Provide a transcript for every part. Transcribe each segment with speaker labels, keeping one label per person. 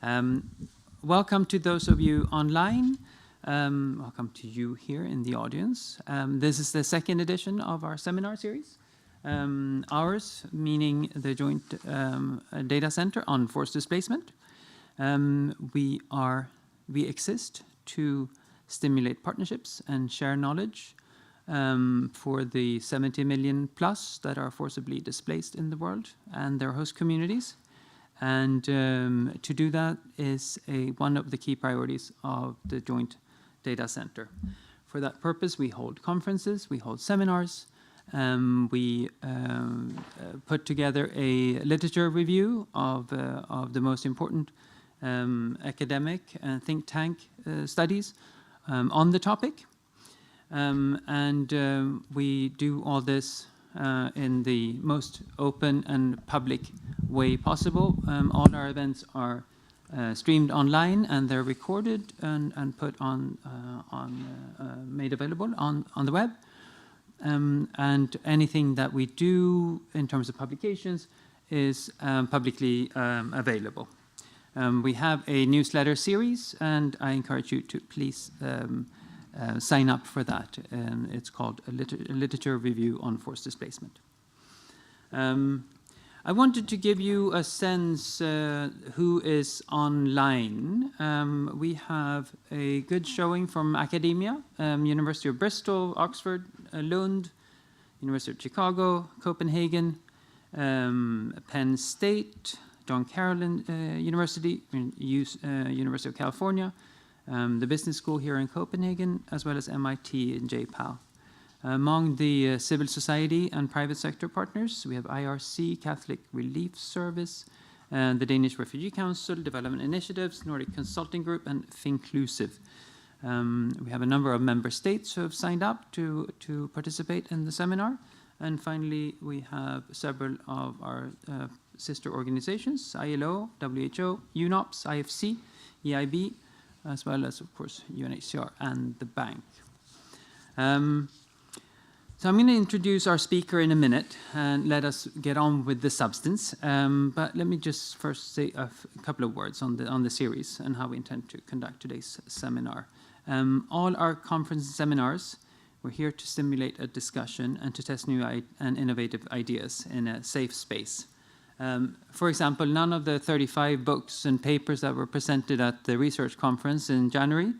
Speaker 1: Welcome to those of you online. Welcome to you here in the audience. This is the second edition of our seminar series. Ours, meaning the Joint Data Center on Forced Displacement. We exist to stimulate partnerships and share knowledge for the 70 million plus that are forcibly displaced in the world and their host communities. And to do that is one of the key priorities of the Joint Data Center. For that purpose, we hold conferences, we hold seminars, we put together a literature review of the most important academic and think tank studies on the topic. We do all this in the most open and public way possible. All our events are streamed online, and they're recorded and put made available on the web. And anything that we do in terms of publications is publicly available. We have a newsletter series, and I encourage you to please sign up for that. It's called a Literature Review on Forced Displacement. I wanted to give you a sense who is online. We have a good showing from academia, University of Bristol, Oxford, Lund, University of Chicago, Copenhagen, Penn State, John Carroll University, University of California, the business school here in Copenhagen, as well as MIT and JPAL. Among the civil society and private sector partners, we have IRC, Catholic Relief Service, the Danish Refugee Council, Development Initiatives, Nordic Consulting Group, and Finclusive. We have a number of member states who have signed up to participate in the seminar. And finally, we have several of our sister organizations, ILO, WHO, UNOPS, IFC, EIB, as well as, of course, UNHCR and the bank. So I'm going to introduce our speaker in a minute and let us get on with the substance. But let me just first say a couple of words on the series and how we intend to conduct today's seminar. All our conference and seminars, we're here to stimulate a discussion and to test new and innovative ideas in a safe space. For example, none of the 35 books and papers that were presented at the research conference in January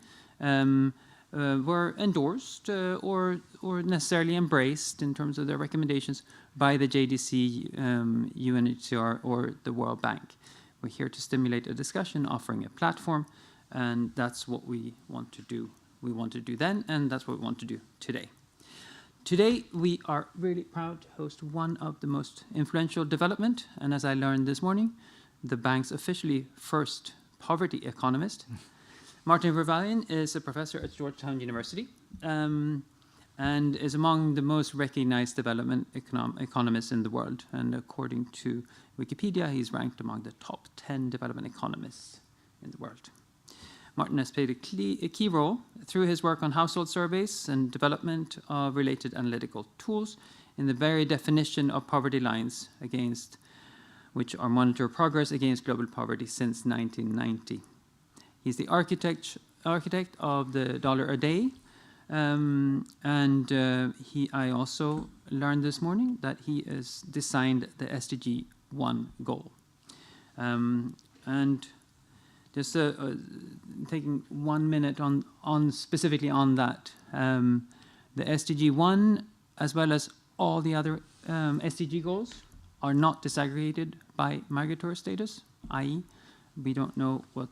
Speaker 1: were endorsed or necessarily embraced in terms of their recommendations by the JDC, UNHCR, or the World Bank. We're here to stimulate a discussion, offering a platform, and that's what we want to do. We want to do then, and that's what we want to do today. Today, we are really proud to host one of the most influential development, and as I learned this morning, the bank's officially first poverty economist. Martin Ravallion is a professor at Georgetown University and is among the most recognized development economists in the world. And according to Wikipedia, he's ranked among the top 10 development economists in the world. Martin has played a key role through his work on household surveys and development of related analytical tools in the very definition of poverty lines against which are monitor progress against global poverty since 1990. He's the architect of the dollar a day, I also learned this morning that he has designed the SDG 1 goal. And just taking 1 minute on specifically on that, the SDG 1, as well as all the other SDG goals, are not disaggregated by migratory status, i.e., we don't know what,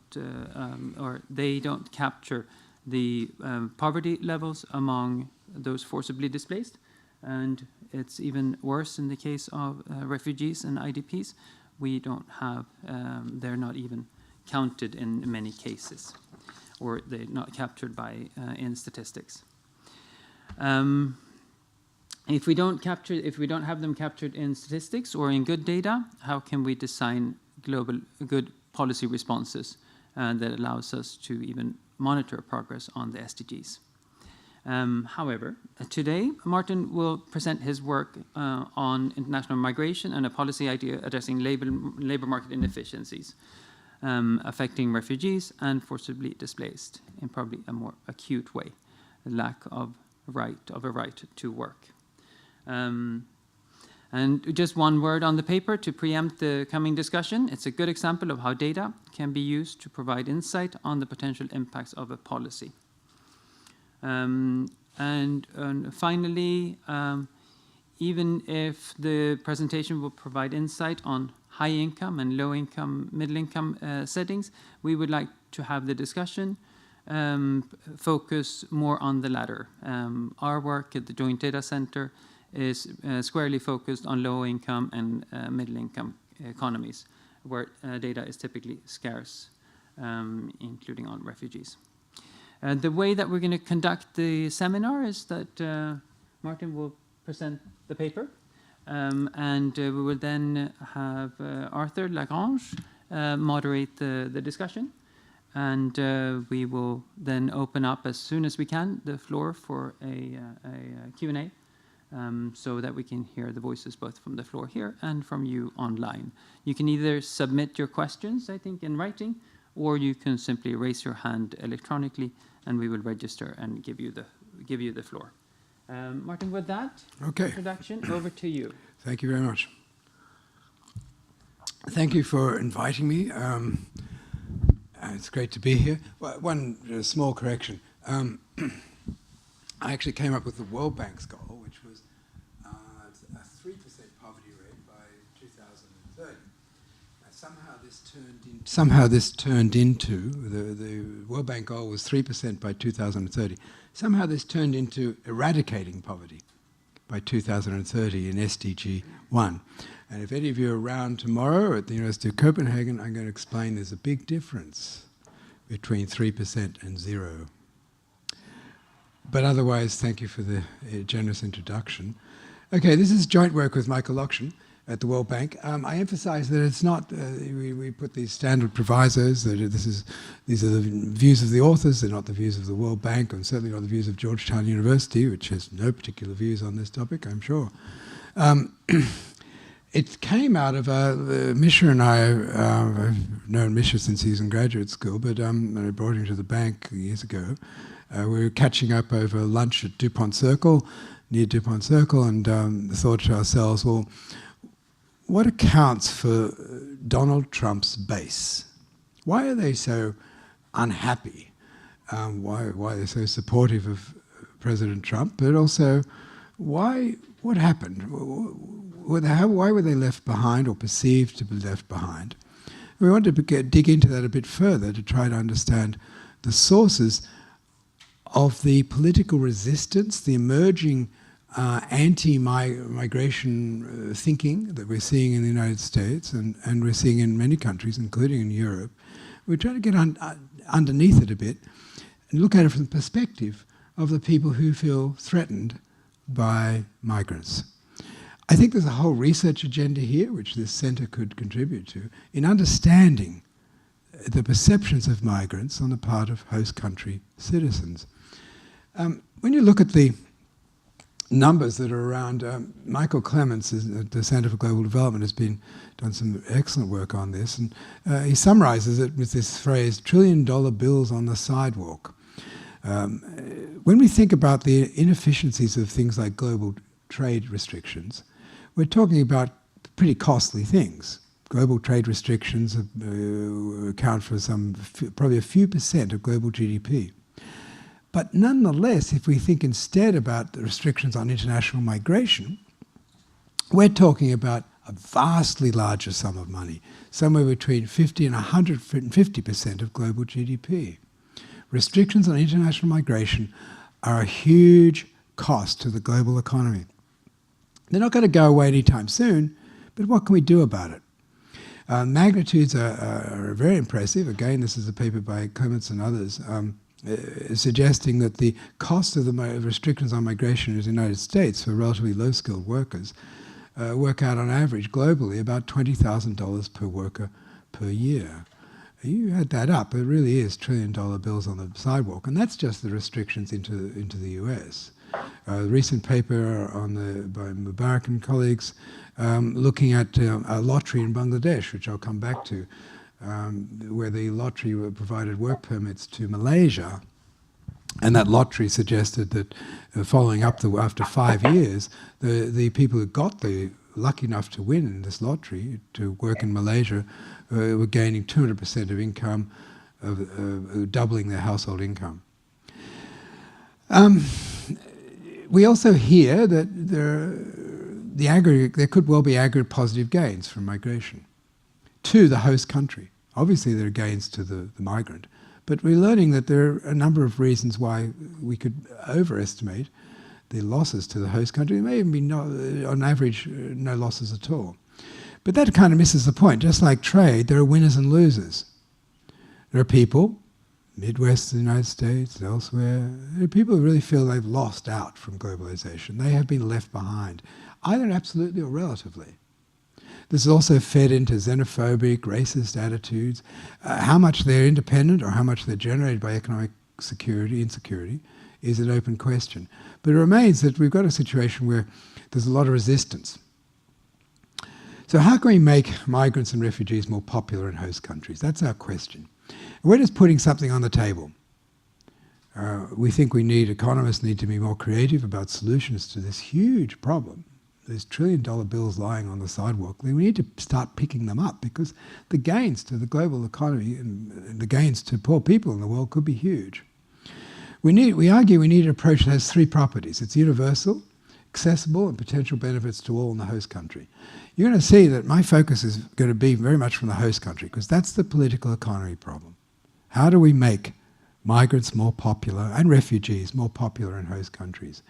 Speaker 1: or they don't capture the poverty levels among those forcibly displaced. And it's even worse in the case of refugees and IDPs. We don't have, they're not even counted in many cases, or they're not captured in statistics. If we don't have them captured in statistics or in good data, how can we design good policy responses that allows us to even monitor progress on the SDGs? However, today Martin will present his work on international migration and a policy idea addressing labor market inefficiencies. affecting refugees and forcibly displaced in probably a more acute way, the lack of a right to work. And just one word on the paper to preempt the coming discussion. It's a good example of how data can be used to provide insight on the potential impacts of a policy. And finally, even if the presentation will provide insight on high income and low income, middle income settings, we would like to have the discussion focus more on the latter. Our work at the Joint Data Center is squarely focused on low income and middle income economies, where data is typically scarce, including on refugees. The way that we're going to conduct the seminar is that Martin will present the paper, and we will then have Arthur Lagrange moderate the discussion, and we will then open up as soon as we can the floor for a Q&A, so that we can hear the voices both from the floor here and from you online. You can either submit your questions, I think, in writing, or you can simply raise your hand electronically, and we will register and give you the floor. Martin, with that introduction, over to you.
Speaker 2: Thank you very much. Thank you for inviting me. It's great to be here. Well, one small correction. I actually came up with the World Bank's goal, which was a 3% poverty rate by 2030. Somehow this turned into the World Bank goal was 3% by 2030. Somehow this turned into eradicating poverty by 2030 in SDG 1. And if any of you are around tomorrow at the University of Copenhagen, I'm going to explain there's a big difference between 3% and 0. But otherwise, thank you for the generous introduction. Okay, this is joint work with Michael Lockshin at the World Bank. I emphasize that it's not, we put these standard provisos, that these are the views of the authors, they're not the views of the World Bank, and certainly not the views of Georgetown University, which has no particular views on this topic, I'm sure. It came out of, Misha and I, I've known Misha since he's in graduate school, but I brought him to the bank years ago. We were catching up over lunch at DuPont Circle, near DuPont Circle, and thought to ourselves, well, what accounts for Donald Trump's base? Why are they so unhappy? Why are they so supportive of President Trump? But also, what happened? Why were they left behind or perceived to be left behind? We wanted to dig into that a bit further to try to understand the sources of the political resistance, the emerging anti-migration thinking that we're seeing in the United States and we're seeing in many countries, including in Europe. We're trying to get underneath it a bit and look at it from the perspective of the people who feel threatened by migrants. I think there's a whole research agenda here, which this centre could contribute to, in understanding the perceptions of migrants on the part of host country citizens. When you look at the numbers that are around, Michael Clements at the Centre for Global Development has done some excellent work on this, and he summarizes it with this phrase, trillion-dollar bills on the sidewalk. When we think about the inefficiencies of things like global trade restrictions, we're talking about pretty costly things. Global trade restrictions account for probably a few percent of global GDP. But nonetheless, if we think instead about the restrictions on international migration, we're talking about a vastly larger sum of money, somewhere between 50 and 150% of global GDP. Restrictions on international migration are a huge cost to the global economy. They're not going to go away anytime soon, but what can we do about it? Magnitudes are very impressive. Again, this is a paper by Clements and others, suggesting that the cost of the restrictions on migration in the United States for relatively low-skilled workers work out on average globally about $20,000 per worker per year. You add that up, it really is trillion-dollar bills on the sidewalk, and that's just the restrictions into the US. A recent paper by Mubarak and colleagues looking at a lottery in Bangladesh, which I'll come back to, where the lottery provided work permits to Malaysia, and that lottery suggested that following up after 5 years, the people who got lucky enough to win in this lottery to work in Malaysia were gaining 200% of income, doubling their household income. We also hear that there could well be aggregate positive gains from migration to the host country. Obviously there are gains to the migrant, but we're learning that there are a number of reasons why we could overestimate the losses to the host country. There may even be, on average, no losses at all. But that kind of misses the point. Just like trade, there are winners and losers. There are people, Midwest of the United States, elsewhere, there are people who really feel they've lost out from globalization. They have been left behind, either absolutely or relatively. This is also fed into xenophobic, racist attitudes. How much they're independent or how much they're generated by economic insecurity, is an open question. But it remains that we've got a situation where there's a lot of resistance. So how can we make migrants and refugees more popular in host countries? That's our question. We're just putting something on the table. We think economists need to be more creative about solutions to this huge problem. These trillion-dollar bills lying on the sidewalk, we need to start picking them up because the gains to the global economy and the gains to poor people in the world could be huge. We argue we need an approach that has three properties. It's universal, accessible, and potential benefits to all in the host country. You're going to see that my focus is going to be very much from the host country because that's the political economy problem. How do we make migrants more popular and refugees more popular in host countries?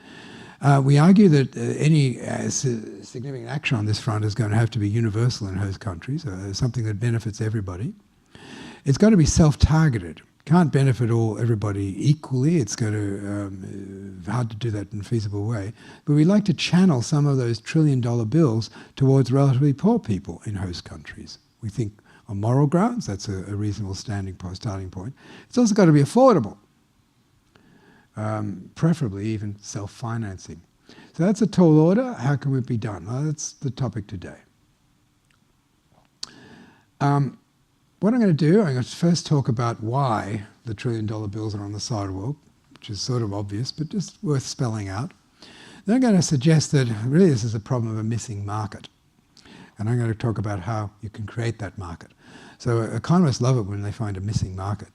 Speaker 2: We argue that any significant action on this front is going to have to be universal in host countries, something that benefits everybody. It's got to be self-targeted. Can't benefit everybody equally. It's going to hard to do that in a feasible way. But we'd like to channel some of those trillion-dollar bills towards relatively poor people in host countries. We think on moral grounds that's a reasonable starting point. It's also got to be affordable. Preferably even self-financing. So that's a tall order. How can it be done? Well, that's the topic today. What I'm going to do, I'm going to first talk about why the trillion-dollar bills are on the sidewalk, which is sort of obvious, but just worth spelling out. Then I'm going to suggest that really this is a problem of a missing market. And I'm going to talk about how you can create that market. So economists love it when they find a missing market.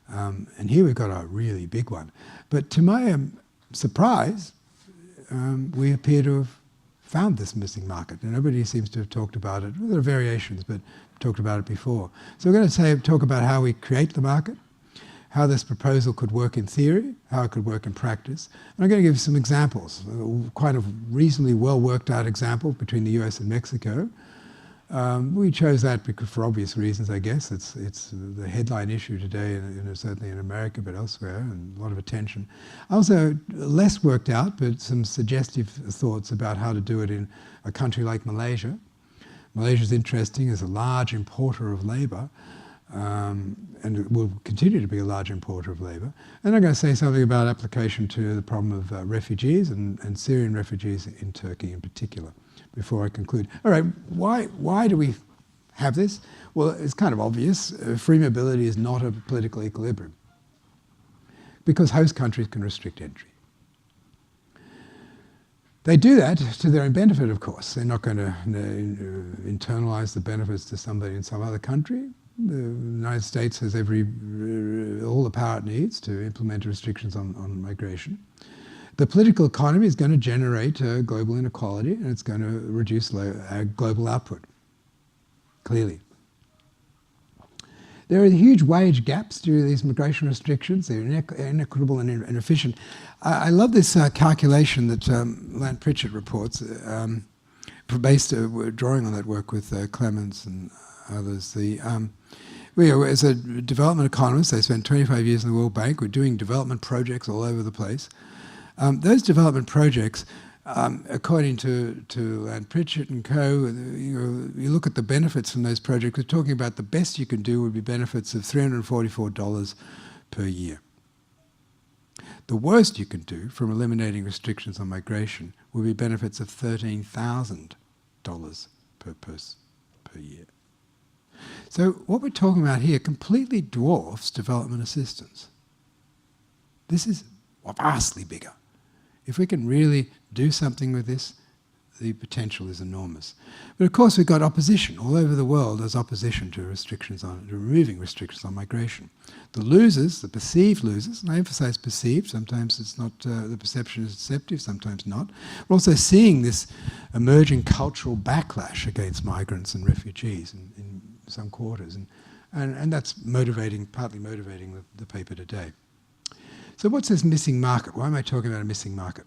Speaker 2: And here we've got a really big one. But to my surprise, we appear to have found this missing market. And nobody seems to have talked about it. Well, there are variations, but talked about it before. So we're going to talk about how we create the market, how this proposal could work in theory, how it could work in practice. And I'm going to give you some examples, quite a reasonably well worked out example between the US and Mexico. We chose that because, for obvious reasons, I guess. It's the headline issue today, certainly in America, but elsewhere, and a lot of attention. Also, less worked out, but some suggestive thoughts about how to do it in a country like Malaysia. Malaysia is interesting as a large importer of labour, and it will continue to be a large importer of labour. And I'm going to say something about application to the problem of refugees and Syrian refugees in Turkey in particular, before I conclude. All right, why do we have this? Well, it's kind of obvious. Free mobility is not a political equilibrium because host countries can restrict entry. They do that to their own benefit, of course. They're not going to internalize the benefits to somebody in some other country. The United States has all the power it needs to implement restrictions on migration. The political economy is going to generate global inequality, and it's going to reduce global output, clearly. There are huge wage gaps due to these migration restrictions. They're inequitable and inefficient. I love this calculation that Lant Pritchett reports, based drawing on that work with Clemens and others. As a development economist, I spent 25 years in the World Bank. We're doing development projects all over the place. Those development projects, according to Lant Pritchett and co., you look at the benefits from those projects, we're talking about the best you can do would be benefits of $344 per year. The worst you can do from eliminating restrictions on migration would be benefits of $13,000 per person per year. So what we're talking about here completely dwarfs development assistance. This is vastly bigger. If we can really do something with this, the potential is enormous. But of course we've got opposition. All over the world there's opposition to removing restrictions on migration. The losers, the perceived losers, and I emphasize perceived, sometimes it's not, the perception is deceptive, sometimes not. We're also seeing this emerging cultural backlash against migrants and refugees in some quarters, and that's partly motivating the paper today. So what's this missing market? Why am I talking about a missing market?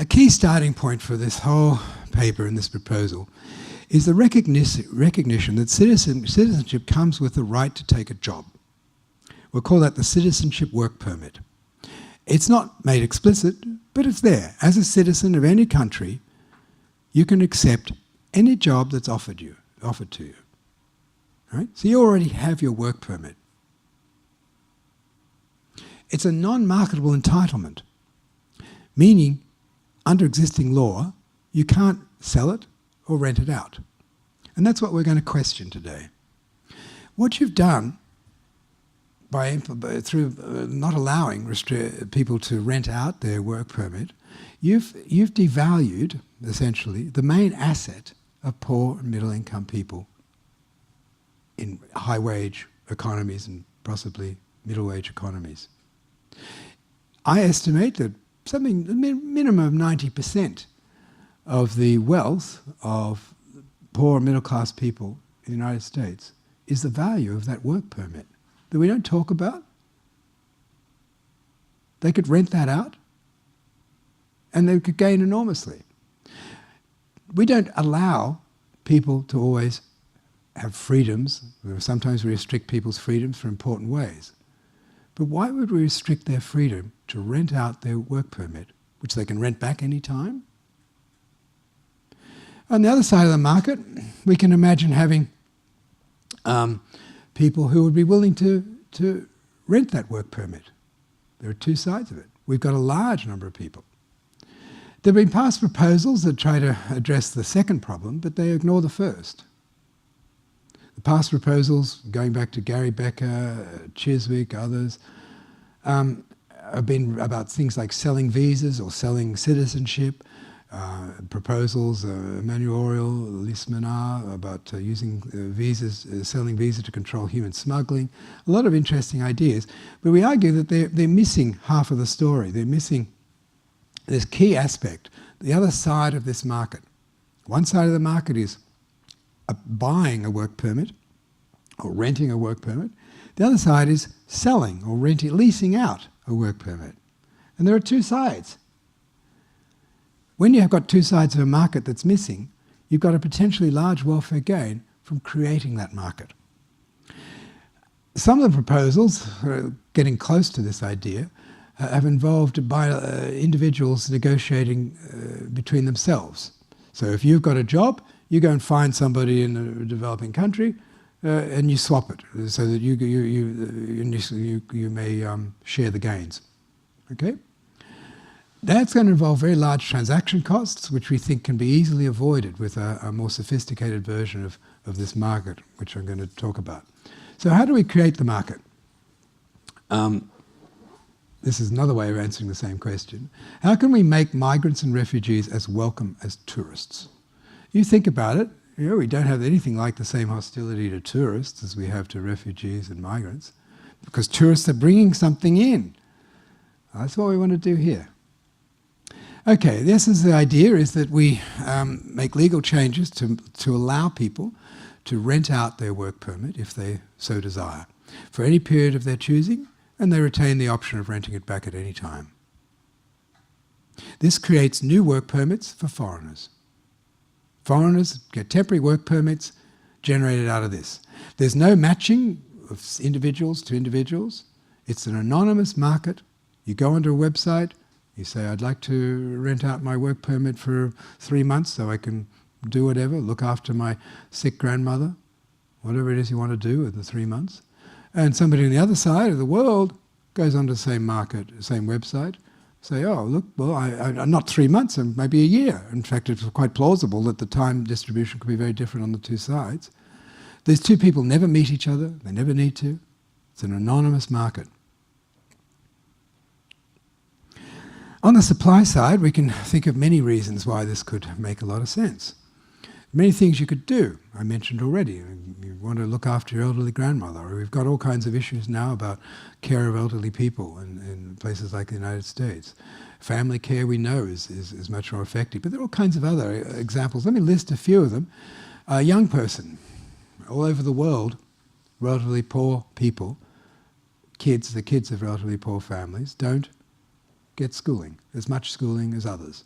Speaker 2: A key starting point for this whole paper and this proposal is the recognition that citizenship comes with the right to take a job. We'll call that the citizenship work permit. It's not made explicit, but it's there. As a citizen of any country, you can accept any job that's offered to you. Right? So you already have your work permit. It's a non-marketable entitlement, meaning under existing law, you can't sell it or rent it out. And that's what we're going to question today. What you've done through not allowing people to rent out their work permit, you've devalued, essentially, the main asset of poor and middle-income people in high-wage economies and possibly middle-wage economies. I estimate that a minimum of 90% of the wealth of poor and middle-class people in the United States is the value of that work permit that we don't talk about. They could rent that out and they could gain enormously. We don't allow people to always have freedoms. Sometimes we restrict people's freedoms for important ways. But why would we restrict their freedom to rent out their work permit, which they can rent back any time? On the other side of the market, we can imagine having people who would be willing to rent that work permit. There are two sides of it. We've got a large number of people. There have been past proposals that try to address the second problem, but they ignore the first. The past proposals, going back to Gary Becker, Chiswick, others, have been about things like selling visas or selling citizenship. Proposals, Emmanuel Oriol, Seminar about using visas, selling visas to control human smuggling. A lot of interesting ideas, but we argue that they're missing half of the story. They're missing this key aspect, the other side of this market. One side of the market is buying a work permit or renting a work permit. The other side is selling or leasing out a work permit. And there are two sides. When you have got two sides of a market that's missing, you've got a potentially large welfare gain from creating that market. Some of the proposals, getting close to this idea, have involved individuals negotiating between themselves. So if you've got a job, you go and find somebody in a developing country and you swap it so that you may share the gains. Okay? That's going to involve very large transaction costs, which we think can be easily avoided with a more sophisticated version of this market, which I'm going to talk about. So how do we create the market? This is another way of answering the same question. How can we make migrants and refugees as welcome as tourists? You think about it, we don't have anything like the same hostility to tourists as we have to refugees and migrants, because tourists are bringing something in. That's what we want to do here. Okay, the essence of the idea is that we make legal changes to allow people to rent out their work permit if they so desire, for any period of their choosing, and they retain the option of renting it back at any time. This creates new work permits for foreigners. Foreigners get temporary work permits generated out of this. There's no matching of individuals to individuals. It's an anonymous market. You go onto a website, you say, I'd like to rent out my work permit for 3 months so I can do whatever, look after my sick grandmother, whatever it is you want to do with the 3 months. And somebody on the other side of the world goes onto the same market, same website, say, oh, look, well, I'm not 3 months, and maybe a year. In fact, it's quite plausible that the time distribution could be very different on the two sides. These two people never meet each other, they never need to. It's an anonymous market. On the supply side, we can think of many reasons why this could make a lot of sense. Many things you could do, I mentioned already. You want to look after your elderly grandmother, or we've got all kinds of issues now about care of elderly people in places like the United States. Family care, we know, is much more effective, but there are all kinds of other examples. Let me list a few of them. A young person, all over the world, relatively poor people, the kids of relatively poor families, don't get schooling, as much schooling as others.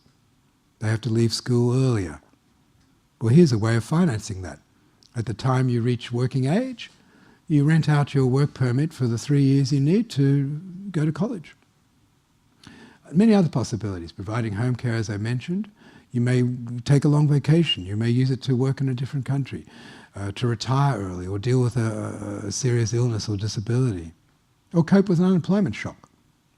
Speaker 2: They have to leave school earlier. Well, here's a way of financing that. At the time you reach working age, you rent out your work permit for the 3 years you need to go to college. Many other possibilities, providing home care, as I mentioned. You may take a long vacation. You may use it to work in a different country, to retire early, or deal with a serious illness or disability, or cope with an unemployment shock,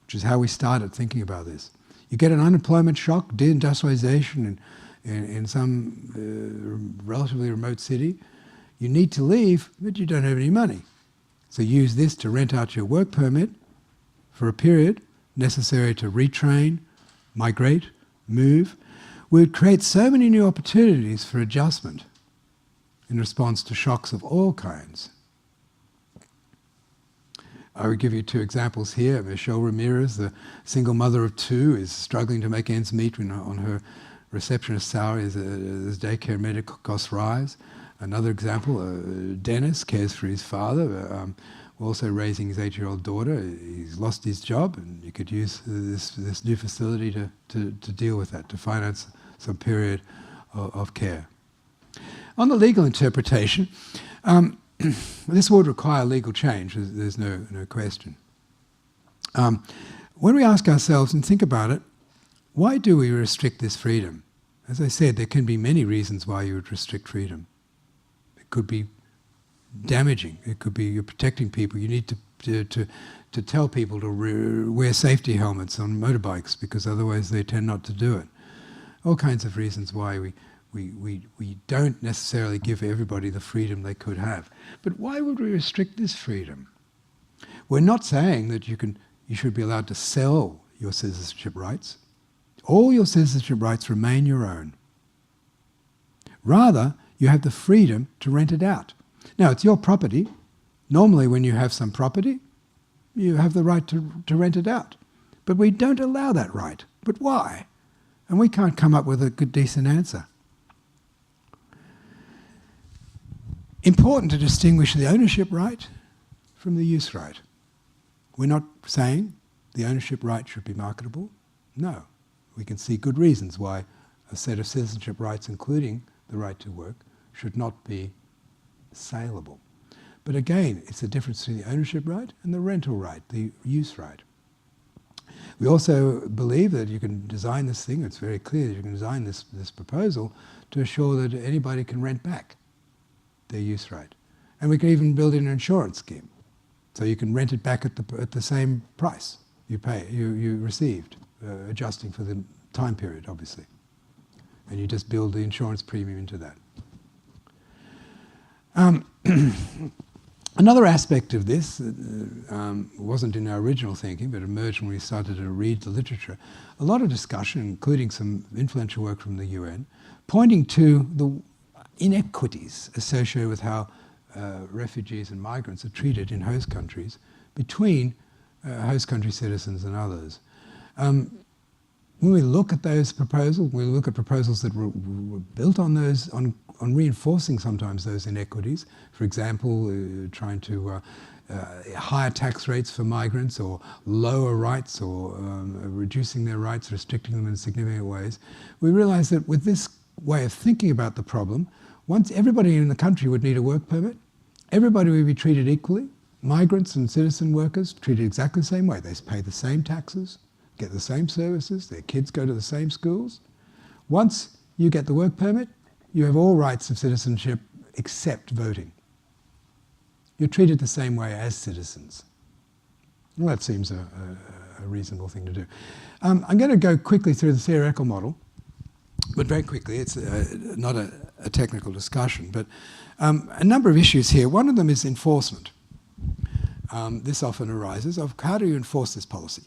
Speaker 2: which is how we started thinking about this. You get an unemployment shock, deindustrialization in some relatively remote city. You need to leave, but you don't have any money. So use this to rent out your work permit for a period necessary to retrain, migrate, move. We would create so many new opportunities for adjustment in response to shocks of all kinds. I would give you two examples here. Michelle Ramirez, the single mother of two, is struggling to make ends meet on her receptionist salary as daycare medical costs rise. Another example, Dennis cares for his father, also raising his 8-year-old daughter. He's lost his job, and you could use this new facility to deal with that, to finance some period of care. On the legal interpretation, this would require legal change, there's no question. When we ask ourselves and think about it, why do we restrict this freedom? As I said, there can be many reasons why you would restrict freedom. It could be damaging. It could be you're protecting people. You need to tell people to wear safety helmets on motorbikes because otherwise they tend not to do it. All kinds of reasons why we don't necessarily give everybody the freedom they could have. But why would we restrict this freedom? We're not saying that you should be allowed to sell your citizenship rights. All your citizenship rights remain your own. Rather, you have the freedom to rent it out. Now, it's your property. Normally, when you have some property, you have the right to rent it out. But we don't allow that right. But why? And we can't come up with a good, decent answer. Important to distinguish the ownership right from the use right. We're not saying the ownership right should be marketable. No. We can see good reasons why a set of citizenship rights, including the right to work, should not be saleable. But again, it's the difference between the ownership right and the rental right, the use right. We also believe that you can design this thing, it's very clear that you can design this proposal to assure that anybody can rent back their use right. And we can even build in an insurance scheme. So you can rent it back at the same price you received, adjusting for the time period, obviously. And you just build the insurance premium into that. Another aspect of this wasn't in our original thinking, but emerged when we started to read the literature. A lot of discussion, including some influential work from the UN, pointing to the inequities associated with how refugees and migrants are treated in host countries between host country citizens and others. When we look at those proposals, we look at proposals that were built on those, on reinforcing sometimes those inequities. For example, trying to higher tax rates for migrants, or lower rights, or reducing their rights, restricting them in significant ways. We realize that with this way of thinking about the problem, once everybody in the country would need a work permit, everybody would be treated equally. Migrants and citizen workers treated exactly the same way. They pay the same taxes, get the same services, their kids go to the same schools. Once you get the work permit, you have all rights of citizenship except voting. You're treated the same way as citizens. Well, that seems a reasonable thing to do. I'm going to go quickly through the theoretical model, but very quickly. It's not a technical discussion. But a number of issues here. One of them is enforcement. This often arises of how do you enforce this policy?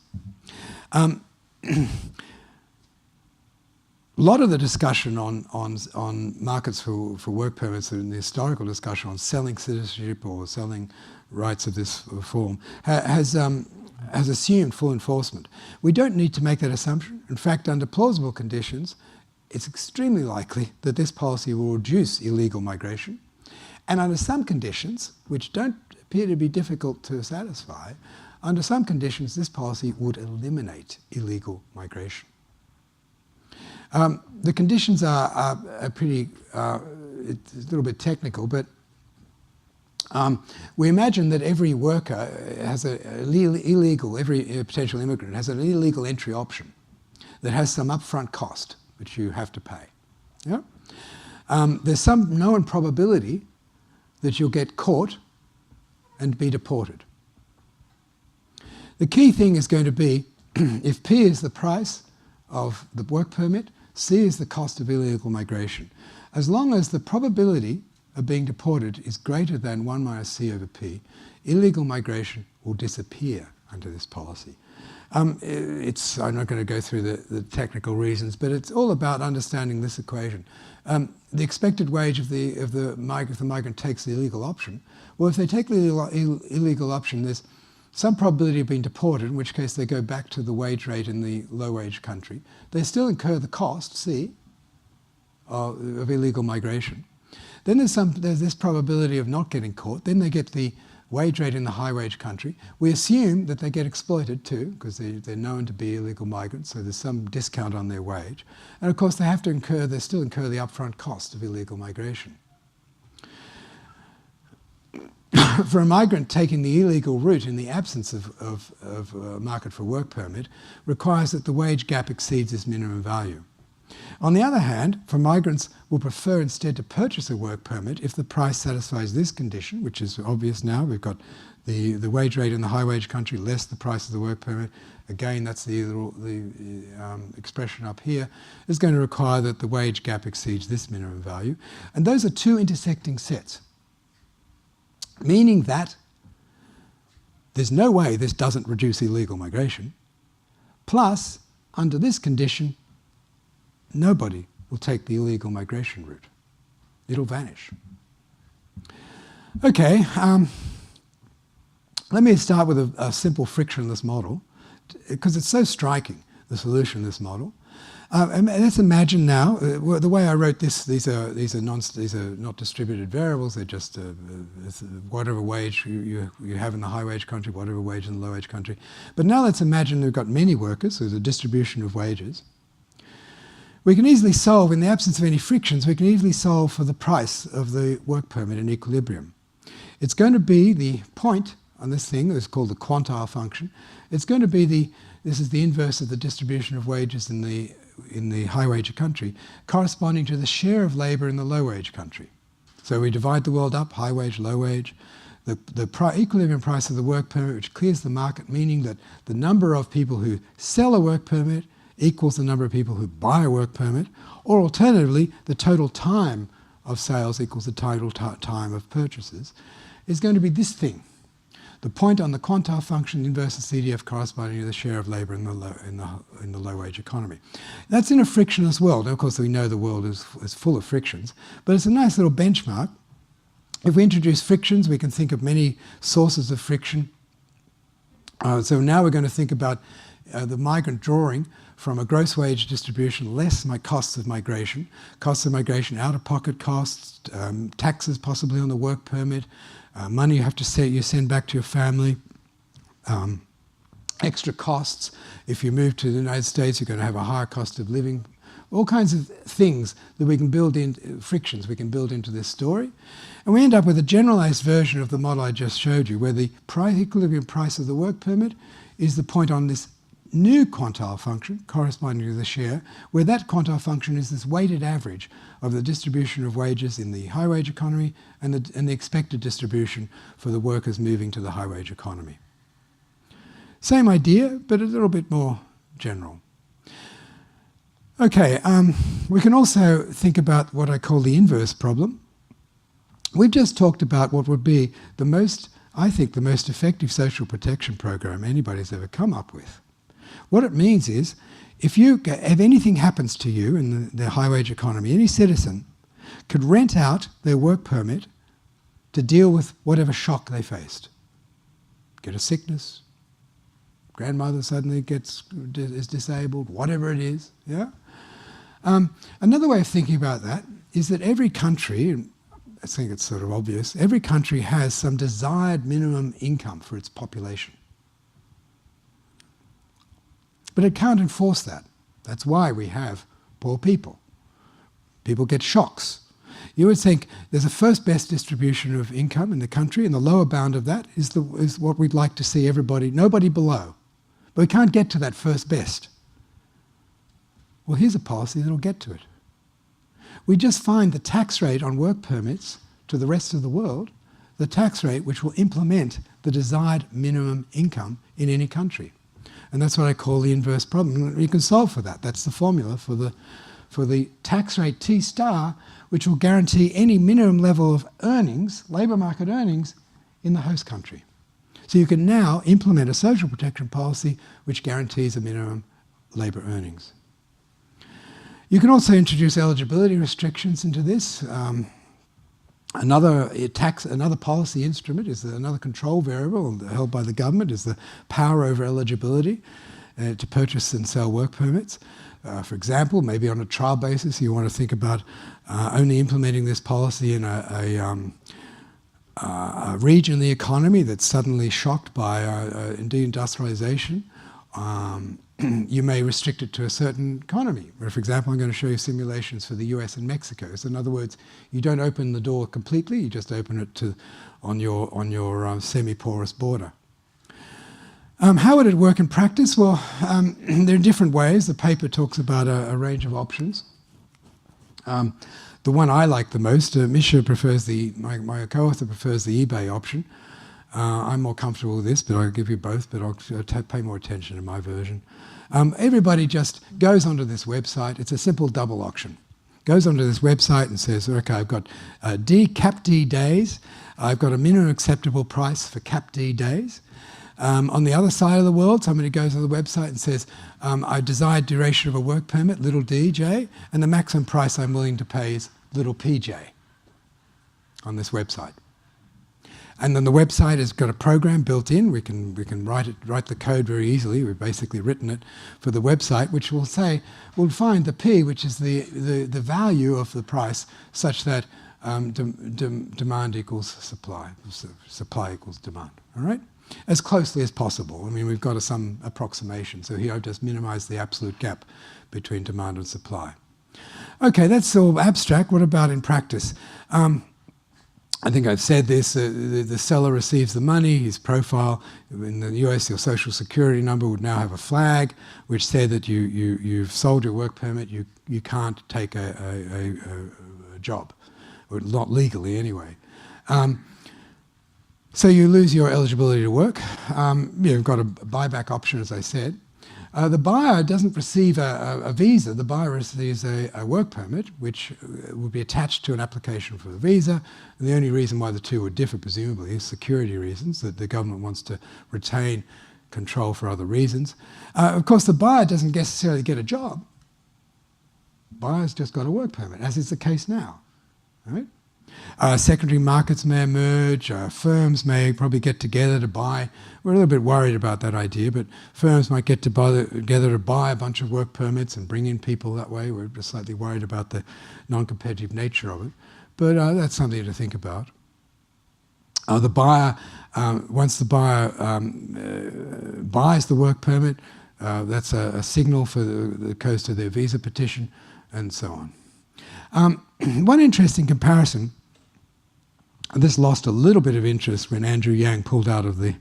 Speaker 2: A lot of the discussion on markets for work permits and the historical discussion on selling citizenship or selling rights of this form has assumed full enforcement. We don't need to make that assumption. In fact, under plausible conditions, it's extremely likely that this policy will reduce illegal migration. And under some conditions, which don't appear to be difficult to satisfy, under some conditions, this policy would eliminate illegal migration. The conditions are pretty, it's a little bit technical, but we imagine that every worker has every potential immigrant has an illegal entry option that has some upfront cost, which you have to pay. Yeah? There's some known probability that you'll get caught and be deported. The key thing is going to be, if P is the price of the work permit, C is the cost of illegal migration. As long as the probability of being deported is greater than 1 minus C over P, illegal migration will disappear under this policy. I'm not going to go through the technical reasons, but it's all about understanding this equation. The expected wage of the migrant, if the migrant takes the illegal option, well, if they take the illegal option, there's some probability of being deported, in which case they go back to the wage rate in the low-wage country. They still incur the cost, C, of illegal migration. Then there's this probability of not getting caught. Then they get the wage rate in the high-wage country. We assume that they get exploited too, because they're known to be illegal migrants, so there's some discount on their wage. And of course they still incur the upfront cost of illegal migration. For a migrant, taking the illegal route in the absence of a market for work permit requires that the wage gap exceeds this minimum value. On the other hand, for migrants will prefer instead to purchase a work permit if the price satisfies this condition, which is obvious now. We've got the wage rate in the high wage country less the price of the work permit. Again, that's the expression up here, is going to require that the wage gap exceeds this minimum value. And those are two intersecting sets, meaning that there's no way this doesn't reduce illegal migration. Plus, under this condition, nobody will take the illegal migration route. It'll vanish. Okay, let me start with a simple frictionless model, because it's so striking, the solution of this model. Let's imagine now, the way I wrote this, these are not distributed variables, they're just whatever wage you have in the high wage country, whatever wage in the low wage country. But now let's imagine we've got many workers, so there's a distribution of wages. We can easily solve, in the absence of any frictions, we can easily solve for the price of the work permit in equilibrium. It's going to be the point on this thing, it's called the quantile function. It's going to be this is the inverse of the distribution of wages in the high wage country, corresponding to the share of labour in the low wage country. So we divide the world up, high wage, low wage. The equilibrium price of the work permit, which clears the market, meaning that the number of people who sell a work permit equals the number of people who buy a work permit, or alternatively, the total time of sales equals the total time of purchases, is going to be this thing. The point on the quantile function inverse of CDF corresponding to the share of labour in the low wage economy. That's in a frictionless world. Now, of course, we know the world is full of frictions, but it's a nice little benchmark. If we introduce frictions, we can think of many sources of friction. So now we're going to think about the migrant drawing from a gross wage distribution less my costs of migration, out-of-pocket costs, taxes possibly on the work permit, money you have to you send back to your family, extra costs. If you move to the United States, you're going to have a higher cost of living. All kinds of things that we can build in, frictions we can build into this story. And we end up with a generalized version of the model I just showed you, where the equilibrium price of the work permit is the point on this new quantile function corresponding to the share, where that quantile function is this weighted average of the distribution of wages in the high wage economy and the expected distribution for the workers moving to the high wage economy. Same idea, but a little bit more general. Okay, we can also think about what I call the inverse problem. We've just talked about what would be the most, I think, the most effective social protection program anybody's ever come up with. What it means is, if anything happens to you in the high-wage economy, any citizen could rent out their work permit to deal with whatever shock they faced. Get a sickness, grandmother suddenly is disabled, whatever it is. Yeah. Another way of thinking about that is that every country, I think it's sort of obvious, every country has some desired minimum income for its population. But it can't enforce that. That's why we have poor people. People get shocks. You would think there's a first best distribution of income in the country, and the lower bound of that is what we'd like to see everybody, nobody below. But we can't get to that first best. Well, here's a policy that'll get to it. We just find the tax rate on work permits to the rest of the world, the tax rate which will implement the desired minimum income in any country. And that's what I call the inverse problem. You can solve for that. That's the formula for the tax rate T star, which will guarantee any minimum level of earnings, labour market earnings, in the host country. So you can now implement a social protection policy which guarantees a minimum labour earnings. You can also introduce eligibility restrictions into this. Another policy instrument is another control variable held by the government is the power over eligibility to purchase and sell work permits. For example, maybe on a trial basis, you want to think about only implementing this policy in a region of the economy that's suddenly shocked by deindustrialization. You may restrict it to a certain economy. For example, I'm going to show you simulations for the US and Mexico. So in other words, you don't open the door completely, you just open it on your semi-porous border. How would it work in practice? Well, there are different ways. The paper talks about a range of options. The one I like the most, Misha prefers my co-author prefers the eBay option. I'm more comfortable with this, but I'll give you both, but I'll pay more attention to my version. Everybody just goes onto this website. It's a simple double auction. Goes onto this website and says, okay, I've got cap D days. I've got a minimum acceptable price for cap D days. On the other side of the world, somebody goes to the website and says, I desired duration of a work permit, little dj, and the maximum price I'm willing to pay is little pj on this website. And then the website has got a program built in. We can write the code very easily. We've basically written it for the website, which will say, we'll find the P, which is the value of the price, such that demand equals supply, supply equals demand, all right? As closely as possible. I mean, we've got some approximation. So here I've just minimized the absolute gap between demand and supply. Okay, that's all abstract. What about in practice? I think I've said this, the seller receives the money, his profile, in the US your social security number would now have a flag which said that you've sold your work permit, you can't take a job, or not legally anyway. So you lose your eligibility to work. You've got a buyback option, as I said. The buyer doesn't receive a visa. The buyer receives a work permit, which will be attached to an application for the visa. And the only reason why the two would differ, presumably, is security reasons, that the government wants to retain control for other reasons. Of course, the buyer doesn't necessarily get a job. The buyer's just got a work permit, as is the case now. Right? Secondary markets may emerge, firms may probably get together to buy. We're a little bit worried about that idea, but firms might get together to buy a bunch of work permits and bring in people that way. We're just slightly worried about the non-competitive nature of it. But that's something to think about. The buyer, once the buyer buys the work permit, that's a signal for that goes to their visa petition, and so on. One interesting comparison, this lost a little bit of interest when Andrew Yang pulled out of the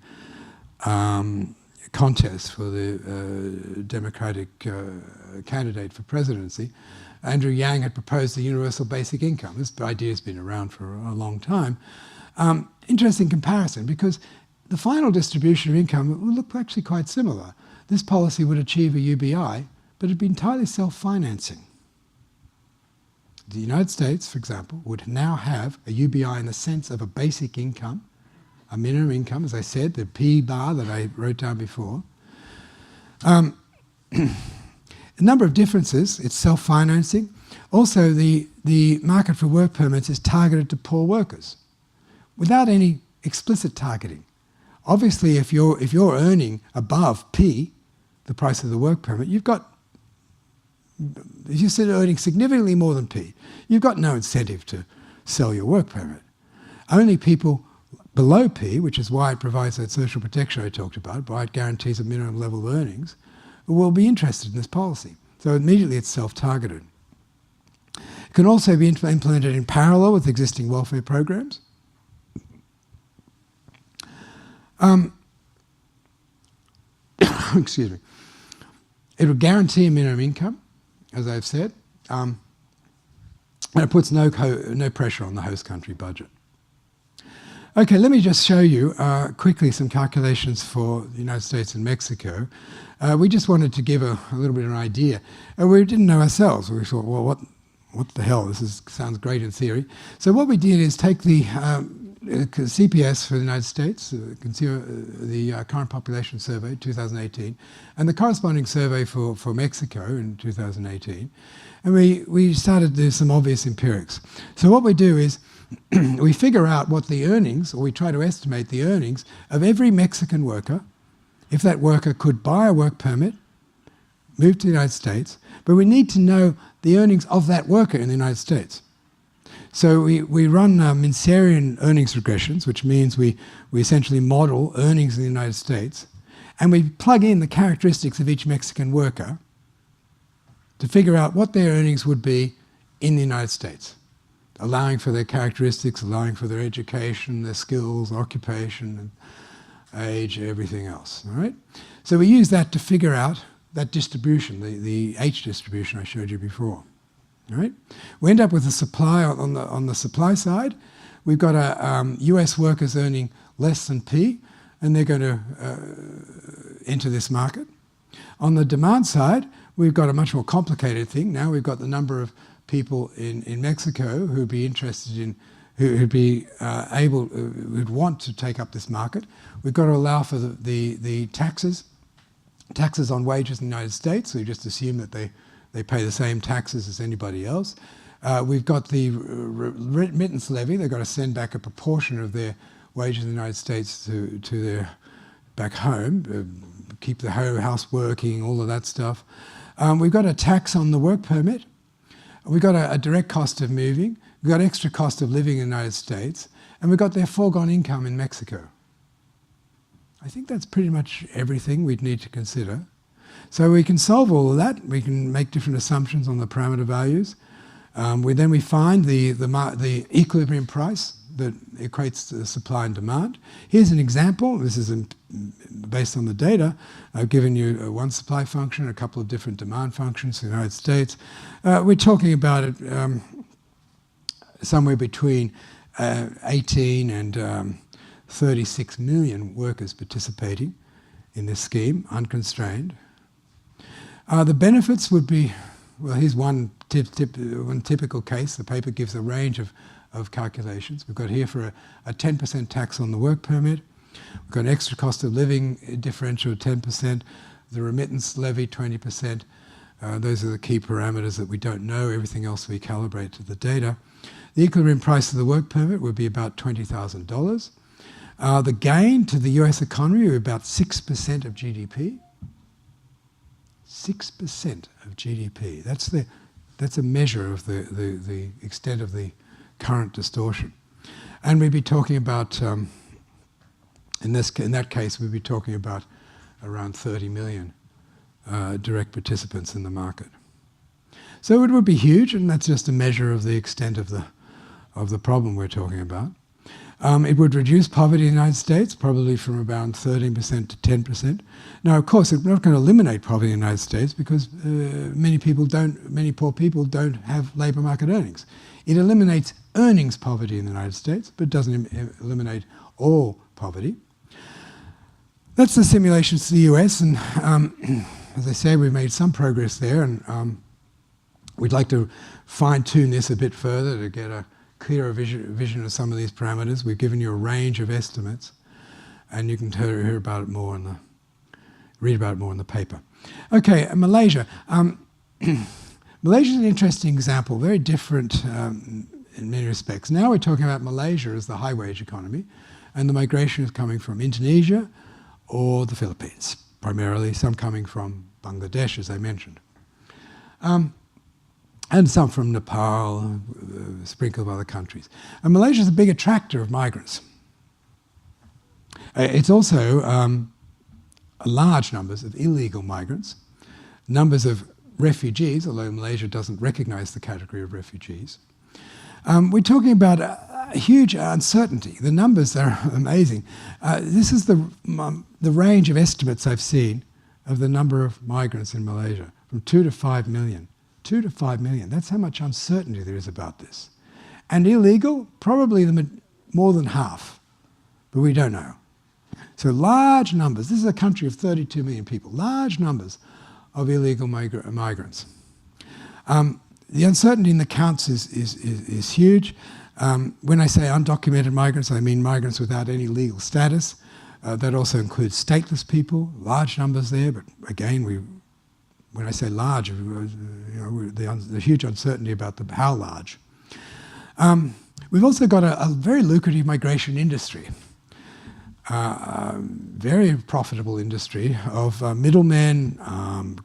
Speaker 2: contest for the Democratic candidate for presidency. Andrew Yang had proposed the universal basic income. This idea has been around for a long time. Interesting comparison, because the final distribution of income would look actually quite similar. This policy would achieve a UBI, but it'd be entirely self-financing. The United States, for example, would now have a UBI in the sense of a basic income, a minimum income, as I said, the P bar that I wrote down before. A number of differences. It's self-financing. Also, the market for work permits is targeted to poor workers without any explicit targeting. Obviously, if you're earning above P, the price of the work permit, if you're earning significantly more than P, you've got no incentive to sell your work permit. Only people below P, which is why it provides that social protection I talked about, why it guarantees a minimum level of earnings, will be interested in this policy. So immediately it's self-targeted. It can also be implemented in parallel with existing welfare programs. Excuse me. It would guarantee a minimum income, as I've said, and it puts no pressure on the host country budget. Okay, let me just show you quickly some calculations for the United States and Mexico. We just wanted to give a little bit of an idea. We didn't know ourselves. We thought, well, what the hell? This sounds great in theory. So what we did is take the CPS for the United States, the Current Population Survey, 2018, and the corresponding survey for Mexico in 2018, and we started to do some obvious empirics. So what we do is we figure out what the earnings, or we try to estimate the earnings of every Mexican worker, if that worker could buy a work permit, move to the United States, but we need to know the earnings of that worker in the United States. So we run Minserian earnings regressions, which means we essentially model earnings in the United States, and we plug in the characteristics of each Mexican worker to figure out what their earnings would be in the United States, allowing for their characteristics, allowing for their education, their skills, occupation, age, everything else. All right? So we use that to figure out that distribution, the H distribution I showed you before. All right? We end up with a supply on the supply side. We've got US workers earning less than P, and they're going to enter this market. On the demand side, we've got a much more complicated thing. Now we've got the number of people in Mexico who'd be interested in, who'd be who'd want to take up this market. We've got to allow for the taxes on wages in the United States. So we just assume that they pay the same taxes as anybody else. We've got the remittance levy. They've got to send back a proportion of their wages in the United States to their back home, keep the house working, all of that stuff. We've got a tax on the work permit. We've got a direct cost of moving. We've got extra cost of living in the United States. And we've got their foregone income in Mexico. I think that's pretty much everything we'd need to consider. So we can solve all of that. We can make different assumptions on the parameter values. We find the equilibrium price that equates to the supply and demand. Here's an example. This is based on the data. I've given you one supply function, a couple of different demand functions in the United States. We're talking about it somewhere between 18 and 36 million workers participating in this scheme, unconstrained. The benefits would be, well, here's one typical case. The paper gives a range of calculations. We've got here for a 10% tax on the work permit. We've got an extra cost of living differential of 10%, the remittance levy 20%. Those are the key parameters that we don't know. Everything else we calibrate to the data. The equilibrium price of the work permit would be about $20,000. The gain to the US economy would be about 6% of GDP. 6% of GDP. That's a measure of the extent of the current distortion. And we'd be talking about, in that case, we'd be talking about around 30 million direct participants in the market. So it would be huge, and that's just a measure of the extent of the problem we're talking about. It would reduce poverty in the United States, probably from around 13% to 10%. Now, of course, it's not going to eliminate poverty in the United States because many poor people don't have labour market earnings. It eliminates earnings poverty in the United States, but doesn't eliminate all poverty. That's the simulations to the US, and as I say, we've made some progress there, and we'd like to fine-tune this a bit further to get a clearer vision of some of these parameters. We've given you a range of estimates, and you can hear about it more read about it more in the paper. Okay, Malaysia. Malaysia is an interesting example, very different in many respects. Now we're talking about Malaysia as the high-wage economy, and the migration is coming from Indonesia or the Philippines, primarily, some coming from Bangladesh, as I mentioned. And some from Nepal, a sprinkle of other countries. And Malaysia is a big attractor of migrants. It's also large numbers of illegal migrants, numbers of refugees, although Malaysia doesn't recognize the category of refugees. We're talking about a huge uncertainty. The numbers are amazing. This is the range of estimates I've seen of the number of migrants in Malaysia, from 2 to 5 million. 2 to 5 million. That's how much uncertainty there is about this. And illegal, probably more than half, but we don't know. So large numbers. This is a country of 32 million people. Large numbers of illegal migrants. The uncertainty in the counts is huge. When I say undocumented migrants, I mean migrants without any legal status. That also includes stateless people, large numbers there, but again, when I say large, the huge uncertainty about how large. We've also got a very lucrative migration industry. Very profitable industry of middlemen,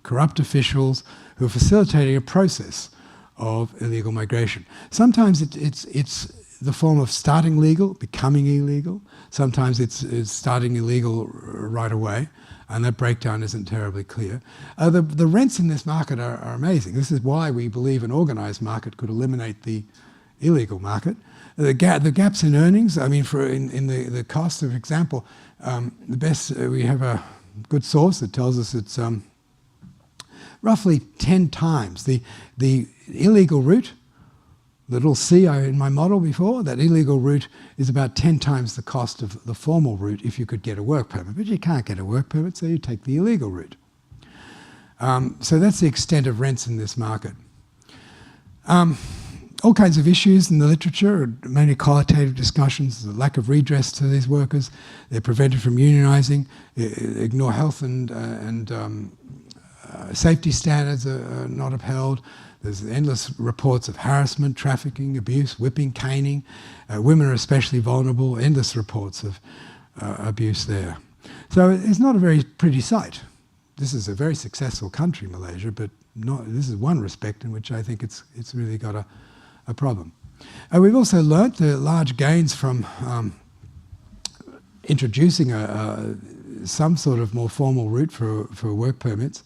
Speaker 2: corrupt officials who are facilitating a process of illegal migration. Sometimes it's the form of starting legal, becoming illegal. Sometimes it's starting illegal right away, and that breakdown isn't terribly clear. The rents in this market are amazing. This is why we believe an organised market could eliminate the illegal market. The gaps in earnings, I mean, in the cost, for example, we have a good source that tells us it's roughly 10 times. The illegal route, the little C in my model before, that illegal route is about 10 times the cost of the formal route if you could get a work permit. But you can't get a work permit, so you take the illegal route. So that's the extent of rents in this market. All kinds of issues in the literature, mainly qualitative discussions, the lack of redress to these workers, they're prevented from unionizing, ignore health and safety standards are not upheld. There's endless reports of harassment, trafficking, abuse, whipping, caning. Women are especially vulnerable, endless reports of abuse there. So it's not a very pretty sight. This is a very successful country, Malaysia, but this is one respect in which I think it's really got a problem. We've also learnt the large gains from introducing some sort of more formal route for work permits.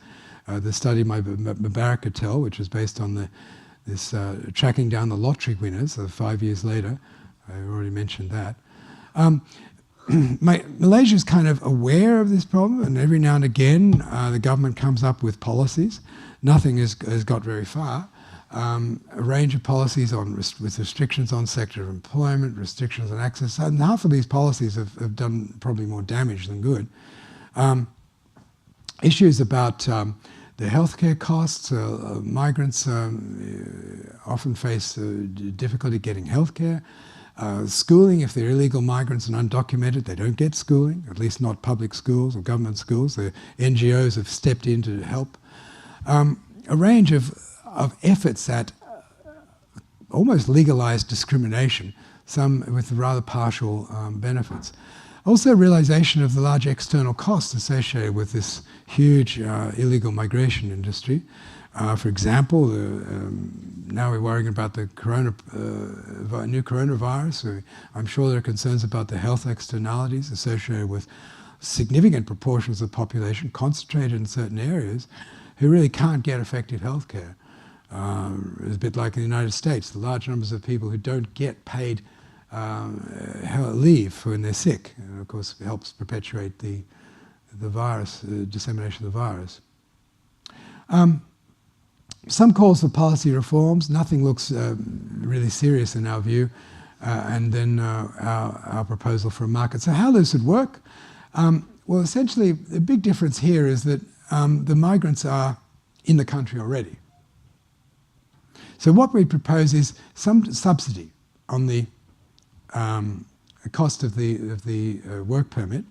Speaker 2: The study by Mubarak et al., which was based on this tracking down the lottery winners 5 years later. I already mentioned that. Malaysia is kind of aware of this problem, and every now and again the government comes up with policies. Nothing has got very far. A range of policies with restrictions on sector of employment, restrictions on access, and half of these policies have done probably more damage than good. Issues about the healthcare costs. Migrants often face difficulty getting healthcare. Schooling, if they're illegal migrants and undocumented, they don't get schooling, at least not public schools or government schools. The NGOs have stepped in to help. A range of efforts at almost legalized discrimination, some with rather partial benefits. Also realization of the large external costs associated with this huge illegal migration industry. For example, now we're worrying about the new coronavirus. I'm sure there are concerns about the health externalities associated with significant proportions of the population concentrated in certain areas who really can't get effective health care. It's a bit like in the United States, the large numbers of people who don't get paid leave when they're sick. And of course, it helps perpetuate the virus, the dissemination of the virus. Some calls for policy reforms. Nothing looks really serious in our view. And then our proposal for a market. So how this would work? Well, essentially, the big difference here is that the migrants are in the country already. So what we propose is some subsidy on the cost of the work permit.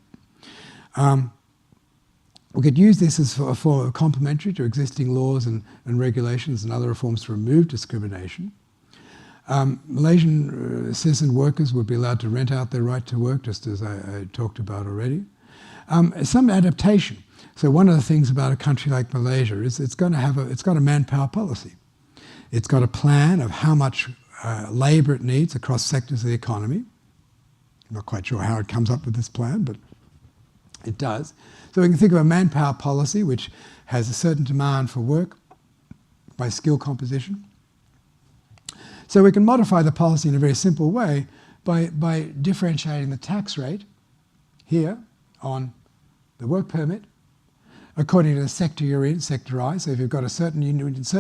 Speaker 2: We could use this as for complementary to existing laws and regulations and other reforms to remove discrimination. Malaysian citizen workers would be allowed to rent out their right to work, just as I talked about already. Some adaptation. So one of the things about a country like Malaysia is it's got a manpower policy. It's got a plan of how much labour it needs across sectors of the economy. I'm not quite sure how it comes up with this plan, but it does. So we can think of a manpower policy which has a certain demand for work by skill composition. So we can modify the policy in a very simple way by differentiating the tax rate here on the work permit according to the sector you're in, sector I. So if you've got a certain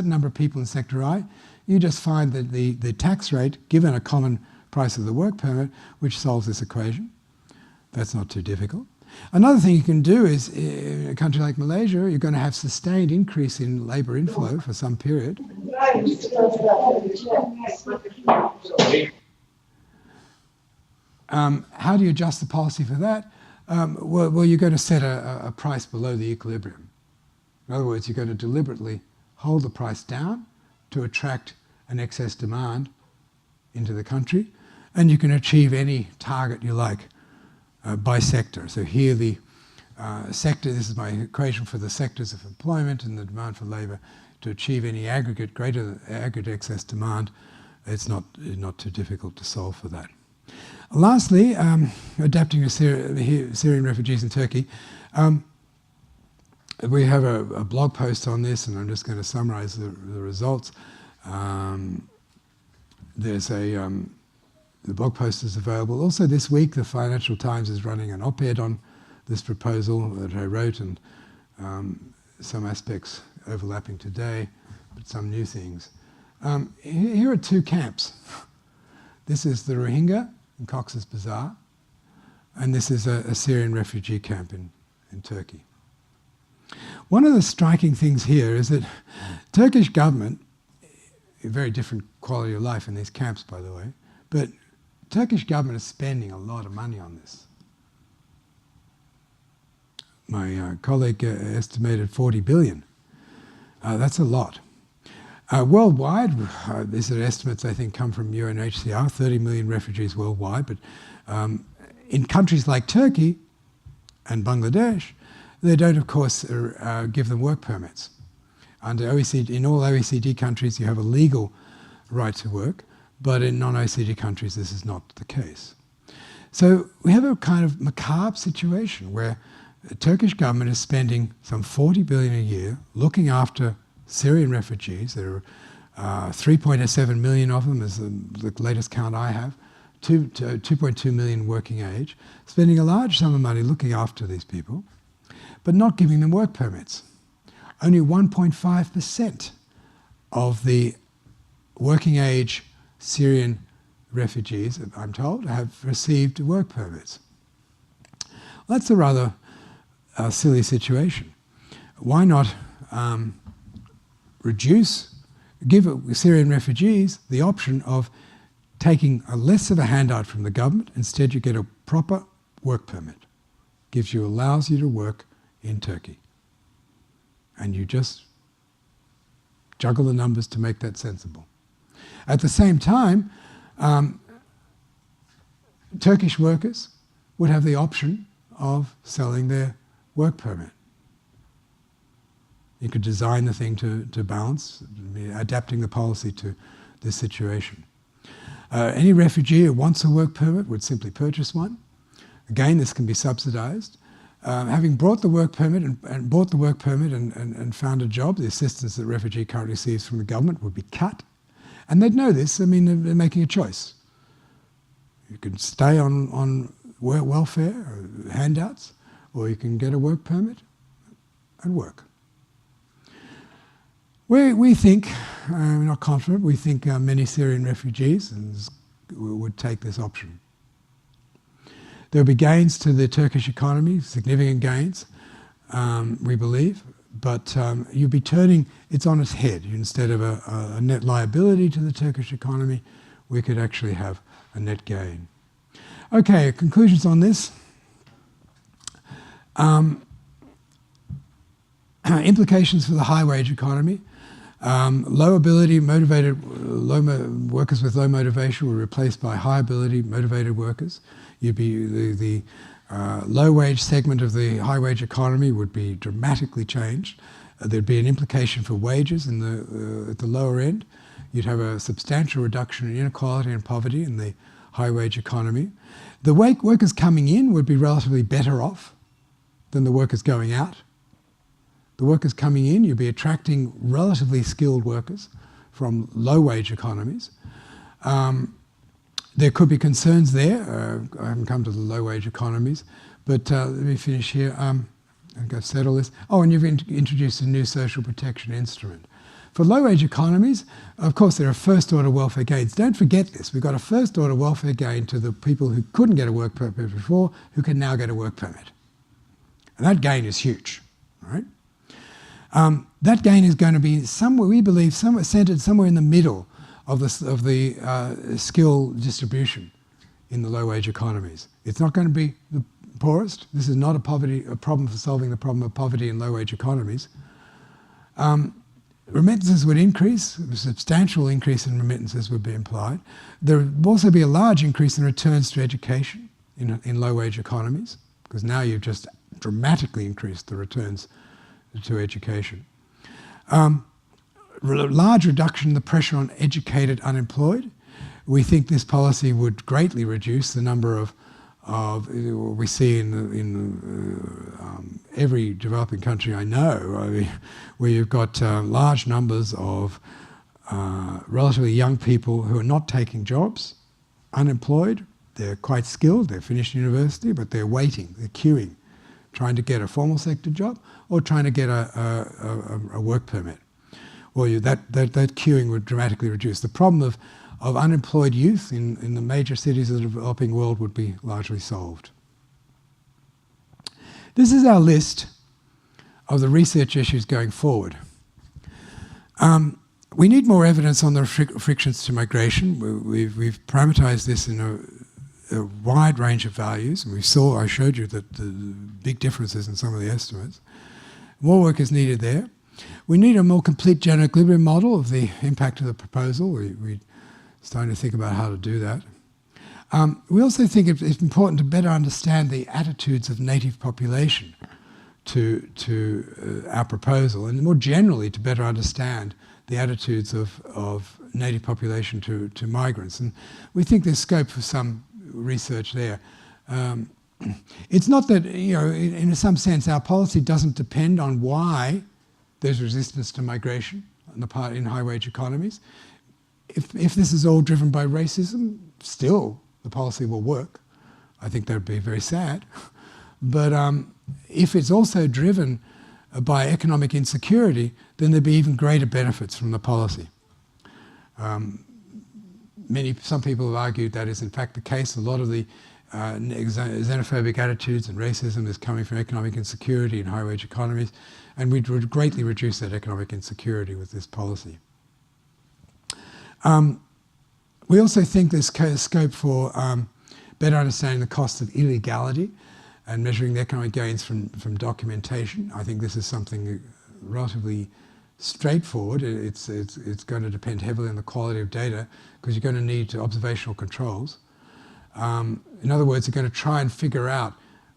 Speaker 2: number of people in sector I, you just find that the tax rate given a common price of the work permit, which solves this equation. That's not too difficult. Another thing you can do is, in a country like Malaysia, you're going to have sustained increase in labour inflow for some period. How do you adjust the policy for that? Well, you're going to set a price below the equilibrium. In other words, you're going to deliberately hold the price down to attract an excess demand into the country, and you can achieve any target you like by sector. So here the sector, this is my equation for the sectors of employment and the demand for labour. To achieve any greater aggregate excess demand, it's not too difficult to solve for that. Lastly, adapting to Syrian refugees in Turkey. We have a blog post on this, and I'm just going to summarise the results. The blog post is available. Also this week, the Financial Times is running an op-ed on this proposal that I wrote, and some aspects overlapping today, but some new things. Here are two camps. This is the Rohingya in Cox's Bazar, and this is a Syrian refugee camp in Turkey. One of the striking things here is that Turkish government, a very different quality of life in these camps, by the way, but Turkish government is spending a lot of money on this. My colleague estimated 40 billion. That's a lot. Worldwide, these are estimates I think come from UNHCR, 30 million refugees worldwide, but in countries like Turkey and Bangladesh, they don't of course give them work permits. Under OECD, in all OECD countries you have a legal right to work, but in non-OECD countries this is not the case. So we have a kind of macabre situation where the Turkish government is spending some 40 billion a year looking after Syrian refugees. There are 3.7 million of them, is the latest count I have, 2.2 million working age, spending a large sum of money looking after these people, but not giving them work permits. Only 1.5% of the working age Syrian refugees, I'm told, have received work permits. Well, that's a rather silly situation. Why not give Syrian refugees the option of taking a less of a handout from the government? Instead you get a proper work permit. Allows you to work in Turkey. And you just juggle the numbers to make that sensible. At the same time, Turkish workers would have the option of selling their work permit. You could design the thing to balance, adapting the policy to this situation. Any refugee who wants a work permit would simply purchase one. Again, this can be subsidized. Having brought the work permit and found a job, the assistance that the refugee currently receives from the government would be cut. And they'd know this. I mean, they're making a choice. You can stay on welfare or handouts, or you can get a work permit and work. We think, we're not confident, we think many Syrian refugees would take this option. There will be gains to the Turkish economy, significant gains, we believe, you'd be turning it on its head. Instead of a net liability to the Turkish economy, we could actually have a net gain. Okay, conclusions on this. Implications for the high-wage economy. Low ability, workers with low motivation were replaced by high ability, motivated workers. You'd be the low-wage segment of the high-wage economy would be dramatically changed. There'd be an implication for wages in at the lower end. You'd have a substantial reduction in inequality and poverty in the high-wage economy. The workers coming in would be relatively better off than the workers going out. The workers coming in, you'd be attracting relatively skilled workers from low-wage economies. There could be concerns there. I haven't come to the low-wage economies, but let me finish here. I'm going to settle this. Oh, and you've introduced a new social protection instrument. For low-wage economies, of course, there are first-order welfare gains. Don't forget this. We've got a first-order welfare gain to the people who couldn't get a work permit before, who can now get a work permit. And that gain is huge, right? That gain is going to be somewhere, we believe, centered somewhere in the middle of the skill distribution in the low-wage economies. It's not going to be the poorest. This is not a problem for solving the problem of poverty in low-wage economies. Remittances would increase. A substantial increase in remittances would be implied. There would also be a large increase in returns to education in low-wage economies, because now you've just dramatically increased the returns to education. Large reduction in the pressure on educated unemployed. We think this policy would greatly reduce the number of what we see in every developing country I know, where you've got large numbers of relatively young people who are not taking jobs, unemployed. They're quite skilled, they've finished university, but they're waiting, they're queuing, trying to get a formal sector job or trying to get a work permit. Well, that queuing would dramatically reduce. The problem of unemployed youth in the major cities of the developing world would be largely solved. This is our list of the research issues going forward. We need more evidence on the frictions to migration. We've parameterized this in a wide range of values, and I showed you that the big differences in some of the estimates. More work is needed there. We need a more complete general equilibrium model of the impact of the proposal. We're starting to think about how to do that. We also think it's important to better understand the attitudes of native population to our proposal, and more generally to better understand the attitudes of native population to migrants. And we think there's scope for some research there. It's not that, in some sense, our policy doesn't depend on why there's resistance to migration in high-wage economies. If this is all driven by racism, still the policy will work. I think that would be very sad. But if it's also driven by economic insecurity, then there'd be even greater benefits from the policy. Some people have argued that is in fact the case. A lot of the xenophobic attitudes and racism is coming from economic insecurity in high-wage economies, and we'd greatly reduce that economic insecurity with this policy. We also think there's scope for better understanding the cost of illegality and measuring the economic gains from documentation. I think this is something relatively straightforward. It's going to depend heavily on the quality of data, because you're going to need observational controls. In other words, you're going to try and figure out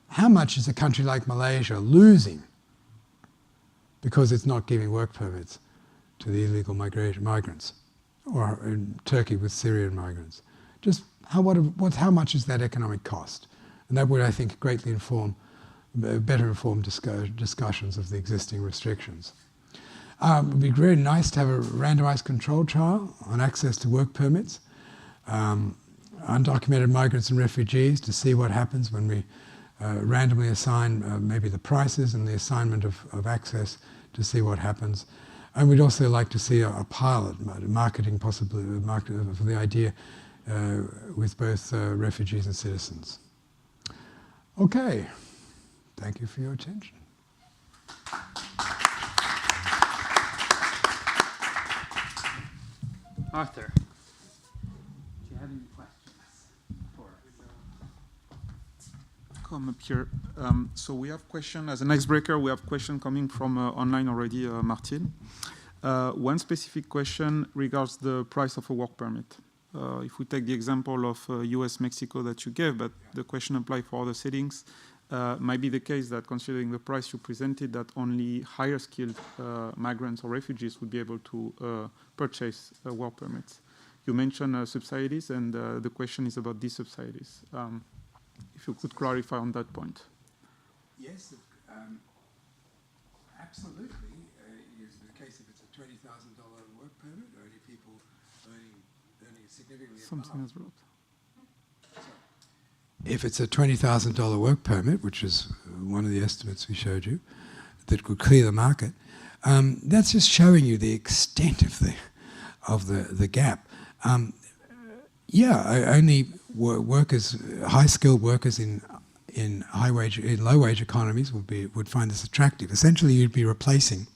Speaker 2: how much is a country like Malaysia losing because it's not giving work permits to the illegal migrants, or in Turkey with Syrian migrants. Just how much is that economic cost? And that would, I think, greatly better inform discussions of the existing restrictions. It would be very nice to have a randomized control trial on access to work permits, undocumented migrants and refugees, to see what happens when we randomly assign maybe the prices and the assignment of access, to see what happens. And we'd also like to see a pilot, marketing for the idea with both refugees and citizens. Okay, thank you for your attention.
Speaker 1: Arthur, do you have any questions for
Speaker 3: Come up here. So we have question as an icebreaker. We have question coming from online already, Martin. One specific question regards the price of a work permit. If we take the example of US-Mexico that you gave, but the question applies for other settings, might be the case that considering the price you presented, that only higher skilled migrants or refugees would be able to purchase work permits. You mentioned subsidies, and the question is about these subsidies. If you could clarify on that point.
Speaker 2: Yes, absolutely. Is the case if it's a $20,000 work permit, or only people earning significantly
Speaker 3: Something
Speaker 2: above.
Speaker 3: as well.
Speaker 2: If it's a $20,000 work permit, which is one of the estimates we showed you, that could clear the market, that's just showing you the extent of the gap. Only workers, high-skilled workers in low-wage economies would find this attractive. Essentially, you'd be replacing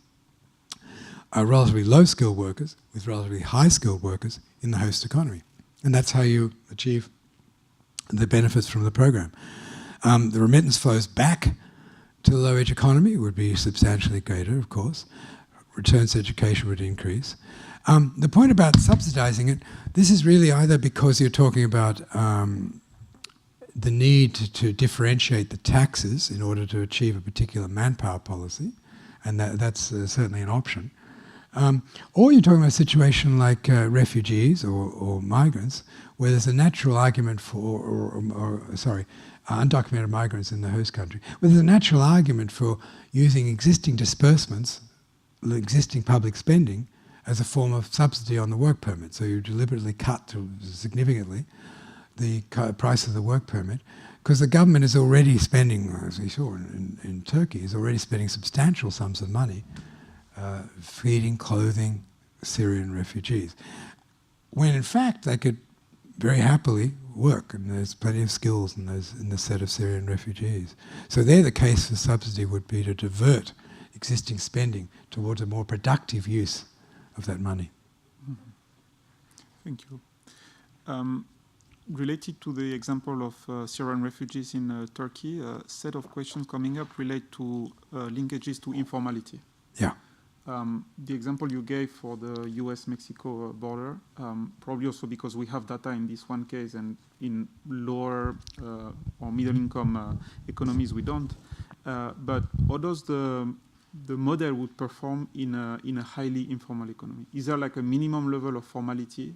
Speaker 2: relatively low-skilled workers with relatively high-skilled workers in the host economy, and that's how you achieve the benefits from the program. The remittance flows back to the low-wage economy would be substantially greater, of course. Returns to education would increase. The point about subsidizing it, this is really either because you're talking about the need to differentiate the taxes in order to achieve a particular manpower policy, and that's certainly an option. Or you're talking about a situation like refugees or migrants, where there's a natural argument for, undocumented migrants in the host country, where there's a natural argument for using existing disbursements, existing public spending, as a form of subsidy on the work permit. So you deliberately cut significantly the price of the work permit, because the government is already spending, as we saw in Turkey, is already spending substantial sums of money feeding, clothing Syrian refugees, when in fact they could very happily work, and there's plenty of skills in the set of Syrian refugees. So there the case for subsidy would be to divert existing spending towards a more productive use of that money.
Speaker 3: Mm-hmm. Thank you. Related to the example of Syrian refugees in Turkey, a set of questions coming up relate to linkages to informality.
Speaker 2: Yeah.
Speaker 3: The example you gave for the US-Mexico border, probably also because we have data in this one case, and in lower or middle-income economies we don't. But how does the model would perform in a highly informal economy? Is there like a minimum level of formality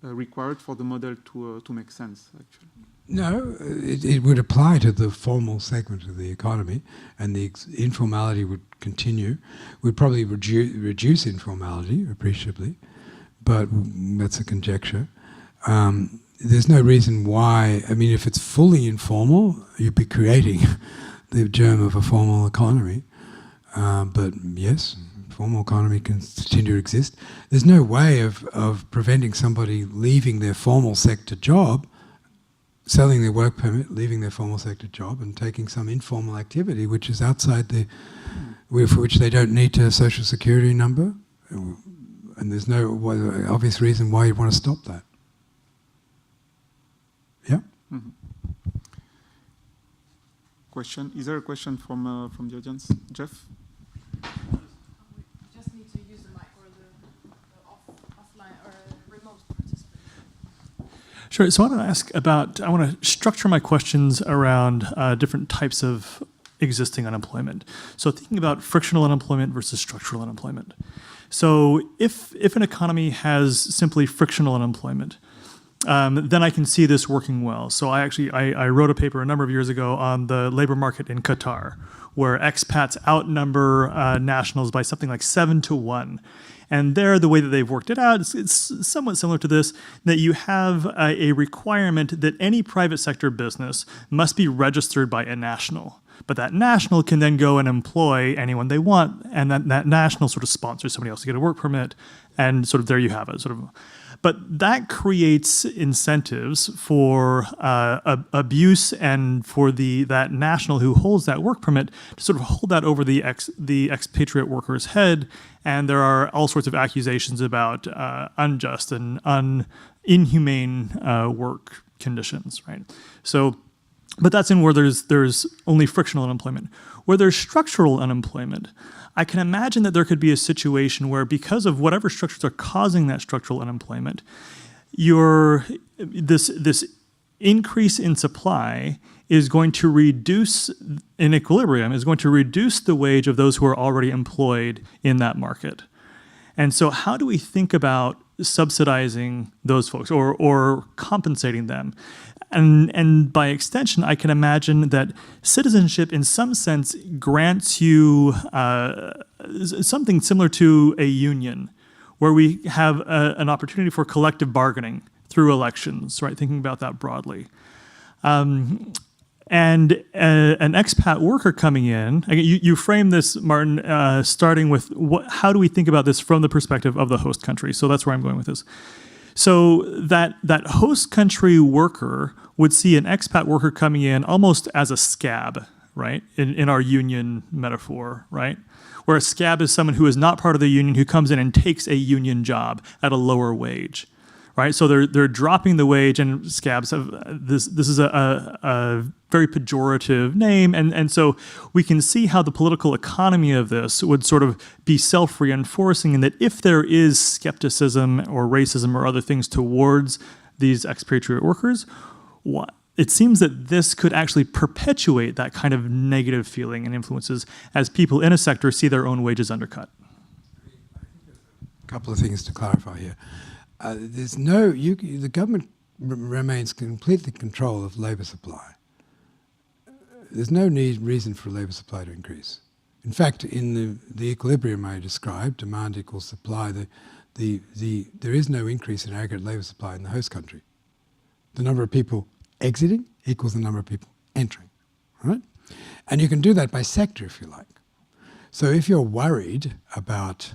Speaker 3: required for the model to make sense, actually?
Speaker 2: No, it would apply to the formal segment of the economy, and the informality would continue. We'd probably reduce informality appreciably, but that's a conjecture. There's no reason why. I mean, if it's fully informal, you'd be creating the germ of a formal economy. But yes, formal economy can continue to exist. There's no way of preventing somebody leaving their formal sector job, selling their work permit, leaving their formal sector job, and taking some informal activity which is outside for which they don't need a social security number, and there's no obvious reason why you'd want to stop that. Yeah.
Speaker 3: Mm-hmm. Question? Is there a question from the audience, Jeff?
Speaker 4: Just need to use the mic or the offline or remote participant.
Speaker 5: Sure. So I want to structure my questions around different types of existing unemployment. So thinking about frictional unemployment versus structural unemployment. So if an economy has simply frictional unemployment, then I can see this working well. So I wrote a paper a number of years ago on the labor market in Qatar, where expats outnumber nationals by something like 7-1. And there, the way that they've worked it out, it's somewhat similar to this, that you have a requirement that any private sector business must be registered by a national. But that national can then go and employ anyone they want, and that national sort of sponsors somebody else to get a work permit, and sort of there you have it. But that creates incentives for abuse and for that national who holds that work permit to sort of hold that over the expatriate worker's head. And there are all sorts of accusations about unjust and inhumane work conditions, right? So, but that's in where there's only frictional unemployment. Where there's structural unemployment, I can imagine that there could be a situation where, because of whatever structures are causing that structural unemployment, this increase in supply is going to reduce, in equilibrium, is going to reduce the wage of those who are already employed in that market. And so how do we think about subsidizing those folks or compensating them? And by extension, I can imagine that citizenship, in some sense, grants you something similar to a union, where we have an opportunity for collective bargaining through elections, right? Thinking about that broadly. And an expat worker coming in, you frame this, Martin, starting with how do we think about this from the perspective of the host country? So that's where I'm going with this. So that host country worker would see an expat worker coming in almost as a scab, right? In our union metaphor, right? Where a scab is someone who is not part of the union, who comes in and takes a union job at a lower wage, right? So they're dropping the wage, and scabs have this is a very pejorative name, and so we can see how the political economy of this would sort of be self-reinforcing, in that if there is skepticism or racism or other things towards these expatriate workers, it seems that this could actually perpetuate that kind of negative feeling and influences as people in a sector see their own wages undercut.
Speaker 2: A couple of things to clarify here. The government remains completely in control of labour supply. There's no reason for labour supply to increase. In fact, in the equilibrium I described, demand equals supply, there is no increase in aggregate labour supply in the host country. The number of people exiting equals the number of people entering, right? And you can do that by sector, if you like. So if you're worried about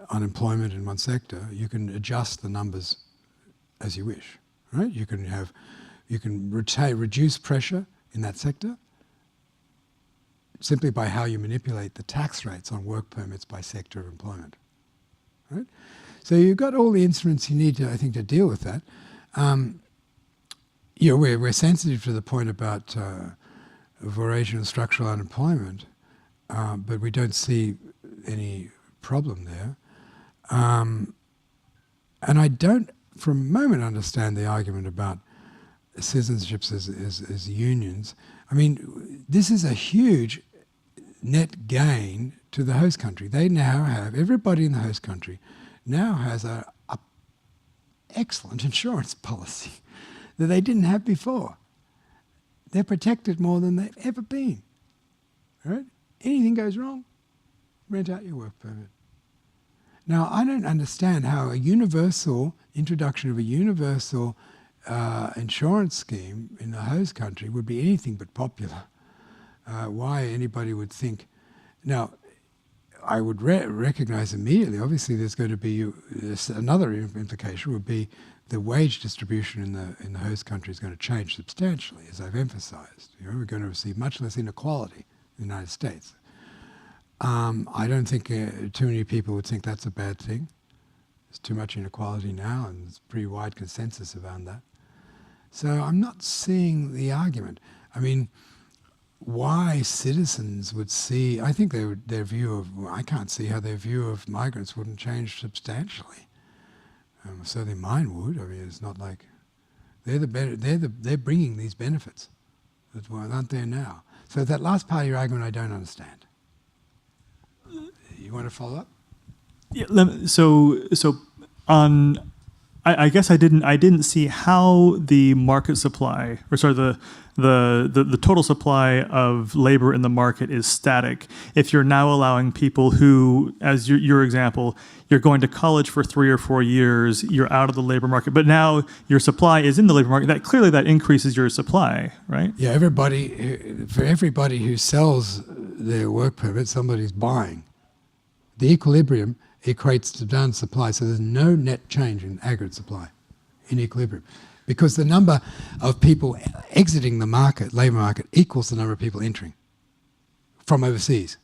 Speaker 2: unemployment in one sector, you can adjust the numbers as you wish, right? You can reduce pressure in that sector simply by how you manipulate the tax rates on work permits by sector of employment, right? So you've got all the instruments you need to, I think, to deal with that. We're sensitive to the point about voracious and structural unemployment, but we don't see any problem there. And I don't, for a moment, understand the argument about citizenships as unions. I mean, this is a huge net gain to the host country. They now have, everybody in the host country now has a excellent insurance policy that they didn't have before. They're protected more than they've ever been, right? Anything goes wrong, rent out your work permit. Now, I don't understand how introduction of a universal insurance scheme in the host country would be anything but popular. Why anybody would think. Now, I would recognize immediately, obviously there's going to be another implication would be the wage distribution in the host country is going to change substantially, as I've emphasized. We're going to see much less inequality in the United States. I don't think too many people would think that's a bad thing. There's too much inequality now, and there's pretty wide consensus around that. So I'm not seeing the argument. I mean, why citizens would see, I think their view of, I can't see how their view of migrants wouldn't change substantially. Certainly mine would. I mean, it's not like, they're bringing these benefits that aren't there now. So that last part of your argument I don't understand. You want to follow up?
Speaker 5: Yeah. I guess I didn't see how the market supply, or sorry, the total supply of labor in the market is static if you're now allowing people who, as your example, you're going to college for 3 or 4 years, you're out of the labor market, but now your supply is in the labor market. That increases your supply, right?
Speaker 2: Yeah, for everybody who sells their work permit, somebody's buying. The equilibrium, equates to demand supply. So there's no net change in aggregate supply in equilibrium, because the number of people exiting the market, labour market, equals the number of people entering from overseas.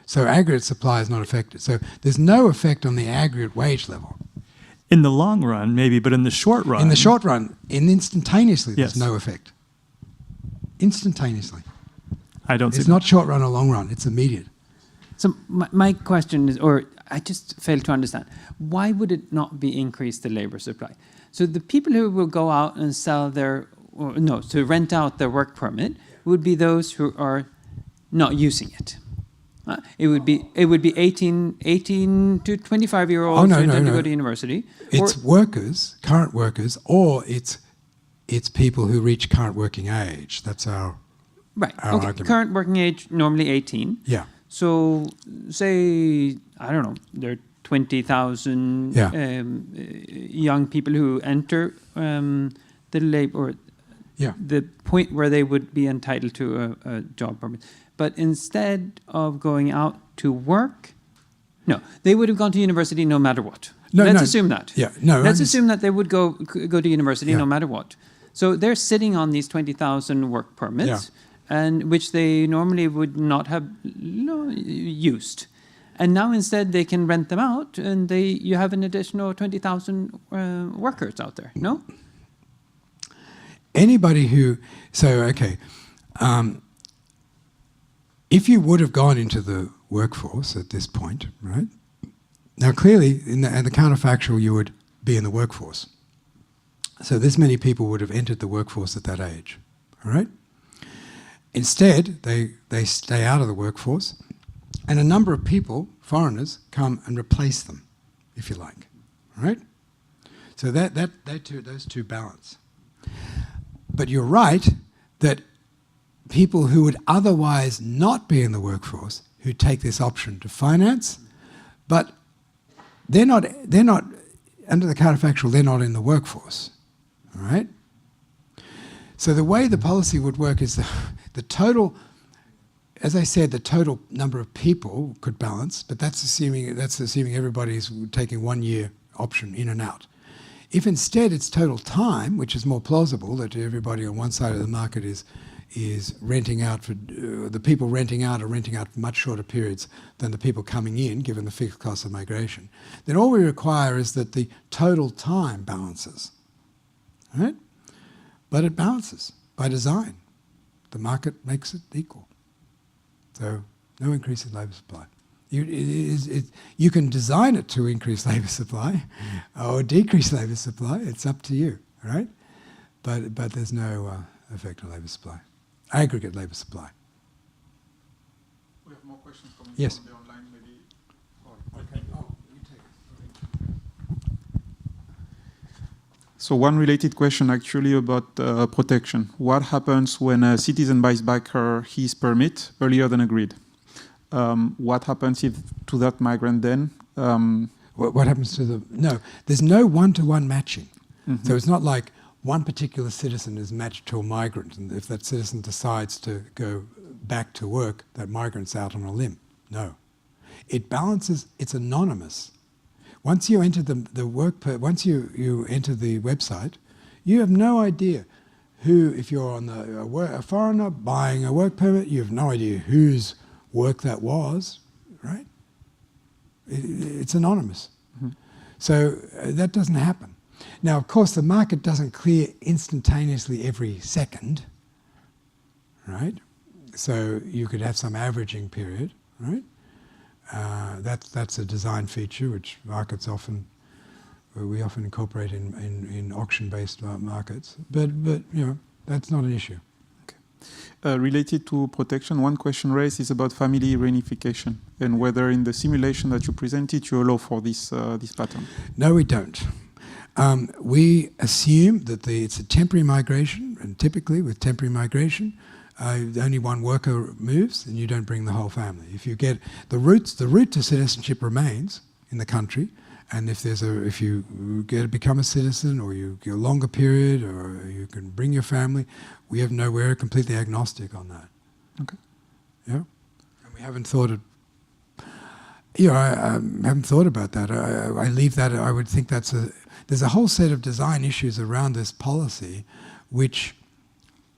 Speaker 2: So aggregate supply is not affected. So there's no effect on the aggregate wage level.
Speaker 5: In the long run, maybe, but in the short run.
Speaker 2: In the short run, instantaneously, there's
Speaker 5: Yes.
Speaker 2: no effect. Instantaneously.
Speaker 5: I don't see
Speaker 2: It's
Speaker 5: that.
Speaker 2: not short run or long run, it's immediate.
Speaker 1: So my question is, or I just fail to understand, why would it not be increase the labor supply? So the people who will go out and sell their, or no, to rent out their work permit would be those who are not using it. It would be 18 to 25-year-olds
Speaker 2: Oh, no,
Speaker 1: who
Speaker 2: no,
Speaker 1: intend to
Speaker 2: no.
Speaker 1: go to university.
Speaker 2: It's
Speaker 1: or,
Speaker 2: workers, current workers, or it's people who reach current working age. That's our
Speaker 1: right.
Speaker 2: our
Speaker 1: Okay.
Speaker 2: argument.
Speaker 1: Current working age normally 18.
Speaker 2: Yeah.
Speaker 1: So say I don't know, there are 20,000
Speaker 2: Yeah.
Speaker 1: Young people who enter the labor, or
Speaker 2: Yeah.
Speaker 1: the point where they would be entitled to a job permit. But instead of going out to work, no, they would have gone to university no matter what.
Speaker 2: No,
Speaker 1: Let's
Speaker 2: no.
Speaker 1: assume that.
Speaker 2: Yeah, no,
Speaker 1: Let's
Speaker 2: I'm
Speaker 1: assume that they would go to university
Speaker 2: Yeah.
Speaker 1: no matter what. So they're sitting on these 20,000 work permits, and which they normally would not have used. And now instead they can rent them out, and you have an additional 20,000 workers out there. No.
Speaker 2: Anybody who, if you would have gone into the workforce at this point, right? Now clearly, in the counterfactual, you would be in the workforce. So this many people would have entered the workforce at that age, all right? Instead, they stay out of the workforce, and a number of people, foreigners, come and replace them, if you like, all right? So those two balance. But you're right that people who would otherwise not be in the workforce, who take this option to finance, but they're not under the counterfactual, they're not in the workforce, all right? So the way the policy would work is the total, as I said, the total number of people could balance, but that's assuming everybody's taking 1 year option in and out. If instead it's total time, which is more plausible, that everybody on one side of the market is renting out for the people renting out are renting out for much shorter periods than the people coming in, given the fixed cost of migration, then all we require is that the total time balances, right? But it balances by design. The market makes it equal. So no increase in labour supply. You can design it to increase labour supply or decrease labour supply. It's up to you, right? But there's no effect on labour supply, aggregate labour supply.
Speaker 3: We have more questions coming
Speaker 2: Yes.
Speaker 3: from the online, maybe.
Speaker 2: Okay. Oh, you take it.
Speaker 3: So one related question actually about protection. What happens when a citizen buys back his permit earlier than agreed? What happens if to that migrant then?
Speaker 2: What happens to the... No, there's no one-to-one matching.
Speaker 3: Mm-hmm.
Speaker 2: So it's not like one particular citizen is matched to a migrant, and if that citizen decides to go back to work, that migrant's out on a limb. No. It balances, it's anonymous. Once you enter once you enter the website, you have no idea who, if you're on a foreigner buying a work permit, you have no idea whose work that was, right? It's anonymous.
Speaker 3: Mm-hmm.
Speaker 2: So that doesn't happen. Now, of course, the market doesn't clear instantaneously every second, right? So you could have some averaging period, right? That's a design feature which markets we often incorporate in auction-based markets. But that's not an issue.
Speaker 3: Related to protection, one question raised is about family reunification and whether in the simulation that you presented you allow for this pattern.
Speaker 2: No, we don't. We assume that it's a temporary migration, and typically with temporary migration, only one worker moves and you don't bring the whole family. If you get the route to citizenship remains in the country, and if you become a citizen, or you get a longer period, or you can bring your family, we're completely agnostic on that.
Speaker 3: Okay.
Speaker 2: Yeah, and we haven't thought it. Yeah, I haven't thought about that. I leave that. I would think there's a whole set of design issues around this policy, which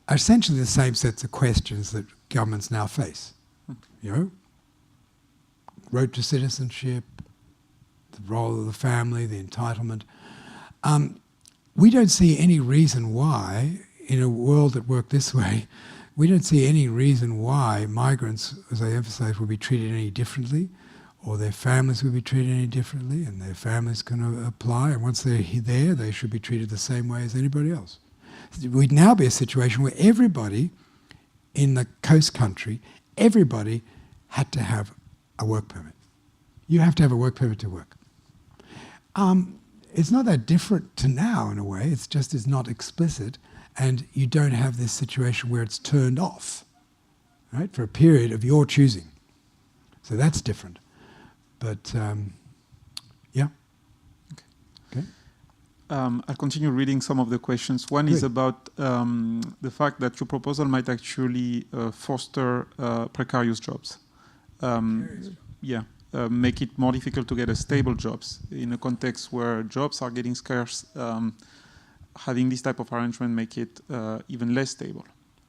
Speaker 2: are essentially the same sets of questions that governments now face. You know, road to citizenship, the role of the family, the entitlement. We don't see any reason why, in a world that worked this way, we don't see any reason why migrants, as I emphasised, would be treated any differently, or their families would be treated any differently, and their families can apply, and once they're there, they should be treated the same way as anybody else. We'd now be a situation where everybody in the coast country, everybody had to have a work permit. You have to have a work permit to work. It's not that different to now in a way, it's just it's not explicit, and you don't have this situation where it's turned off, right, for a period of your choosing. So that's different. But, yeah. Okay.
Speaker 3: I'll continue reading some of the questions. One is about the fact that your proposal might actually foster precarious jobs. Yeah, make it more difficult to get a stable jobs in a context where jobs are getting scarce. Having this type of arrangement make it even less stable.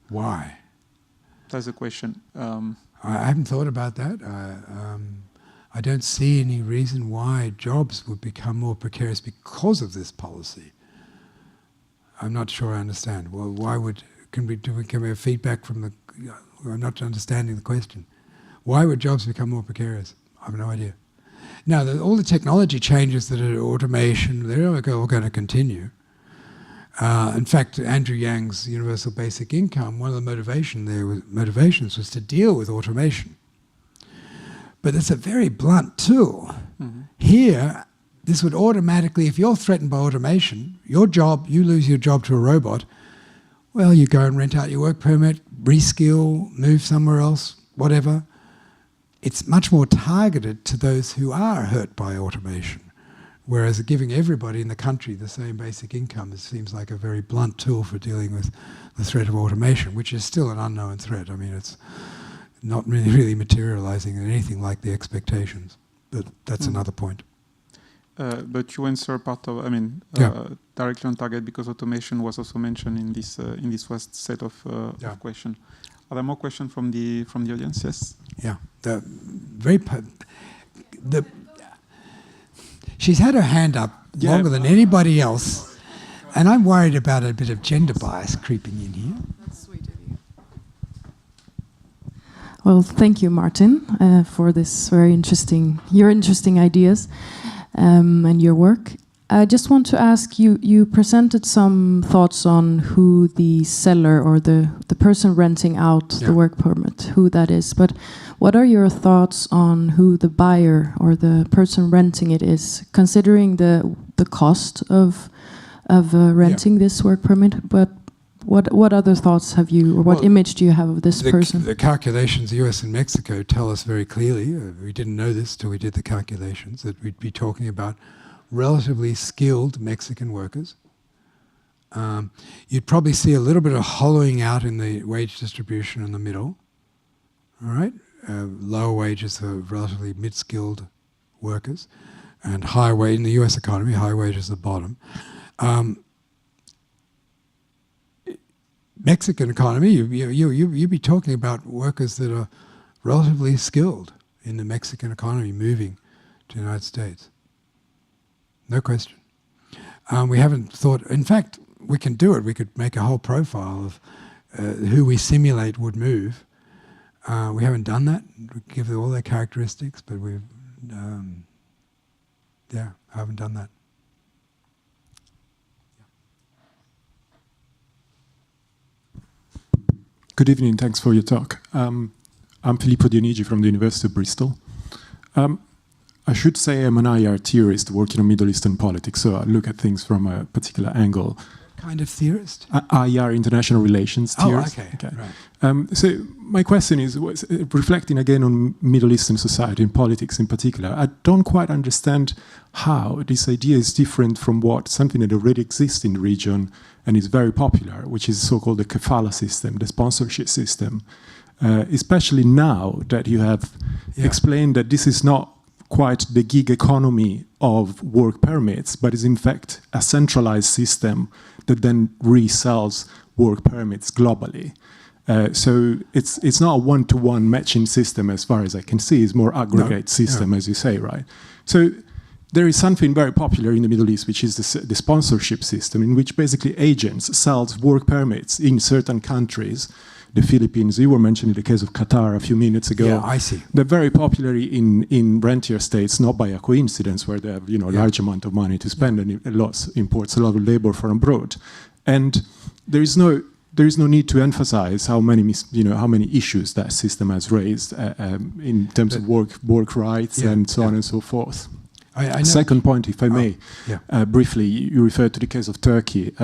Speaker 2: Why?
Speaker 3: That's the question.
Speaker 2: I haven't thought about that. I don't see any reason why jobs would become more precarious because of this policy. I'm not sure I understand. Well, why would, can we have feedback from the, I'm not understanding the question. Why would jobs become more precarious? I have no idea. Now, all the technology changes that are automation, they're all going to continue. In fact, Andrew Yang's universal basic income, one of the motivations was to deal with automation. But it's a very blunt tool. Mm-hmm. Here, this would automatically, if you're threatened by automation, your job, you lose your job to a robot, well, you go and rent out your work permit, reskill, move somewhere else, whatever. It's much more targeted to those who are hurt by automation. Whereas giving everybody in the country the same basic income seems like a very blunt tool for dealing with the threat of automation, which is still an unknown threat. I mean, it's not really materializing in anything like the expectations. But that's another point.
Speaker 3: But you answer part of, directly on target, because automation was also mentioned in this first set of questions. Are there more questions from the audience? Yes.
Speaker 2: Yeah. She's had her hand up longer than anybody else, and I'm worried about a bit of gender bias creeping in here.
Speaker 4: That's sweet of you.
Speaker 6: Well, thank you, Martin, for this very interesting ideas and your work. I just want to ask you, you presented some thoughts on who the seller or the person renting out the work permit, who that is. But what are your thoughts on who the buyer or the person renting it is, considering the cost of renting this work permit? But what other thoughts have you, or what image do you have of this person?
Speaker 2: The calculations, US and Mexico, tell us very clearly, we didn't know this till we did the calculations, that we'd be talking about relatively skilled Mexican workers. You'd probably see a little bit of hollowing out in the wage distribution in the middle. All right, lower wages for relatively mid-skilled workers, and high wage in the U.S. economy. High wages at the bottom. Mexican economy, you'd be talking about workers that are relatively skilled in the Mexican economy moving to the United States. No question. We haven't thought, in fact, we can do it. We could make a whole profile of who we simulate would move. We haven't done that. We give them all their characteristics, but we've, I haven't done that.
Speaker 7: Good evening, thanks for your talk. I'm Filippo Dionigi from the University of Bristol. I should say I'm an IR theorist working on Middle Eastern politics, so I look at things from a particular angle.
Speaker 2: Kind of theorist?
Speaker 7: IR, international relations theorist.
Speaker 2: Oh, okay.
Speaker 7: Right. So my question is, reflecting again on Middle Eastern society and politics in particular, I don't quite understand how this idea is different from something that already exists in the region and is very popular, which is so-called the kafala system, the sponsorship system. Especially now that you have explained that this is not quite the gig economy of work permits, but is in fact a centralized system that then resells work permits globally. So it's not a one-to-one matching system as far as I can see. It's more aggregate system, as you say, right? So there is something very popular in the Middle East, which is the sponsorship system, in which basically agents sell work permits in certain countries. The Philippines, you were mentioning the case of Qatar a few minutes ago.
Speaker 2: Yeah, I see.
Speaker 7: They're very popular in rentier states, not by a coincidence, where they have a large amount of money to spend, and it imports a lot of labor from abroad. And there is no need to emphasize how many issues that system has raised in terms of work rights and so on and so forth.
Speaker 2: I know.
Speaker 7: Second point, if I may, briefly, you referred to the case of Turkey.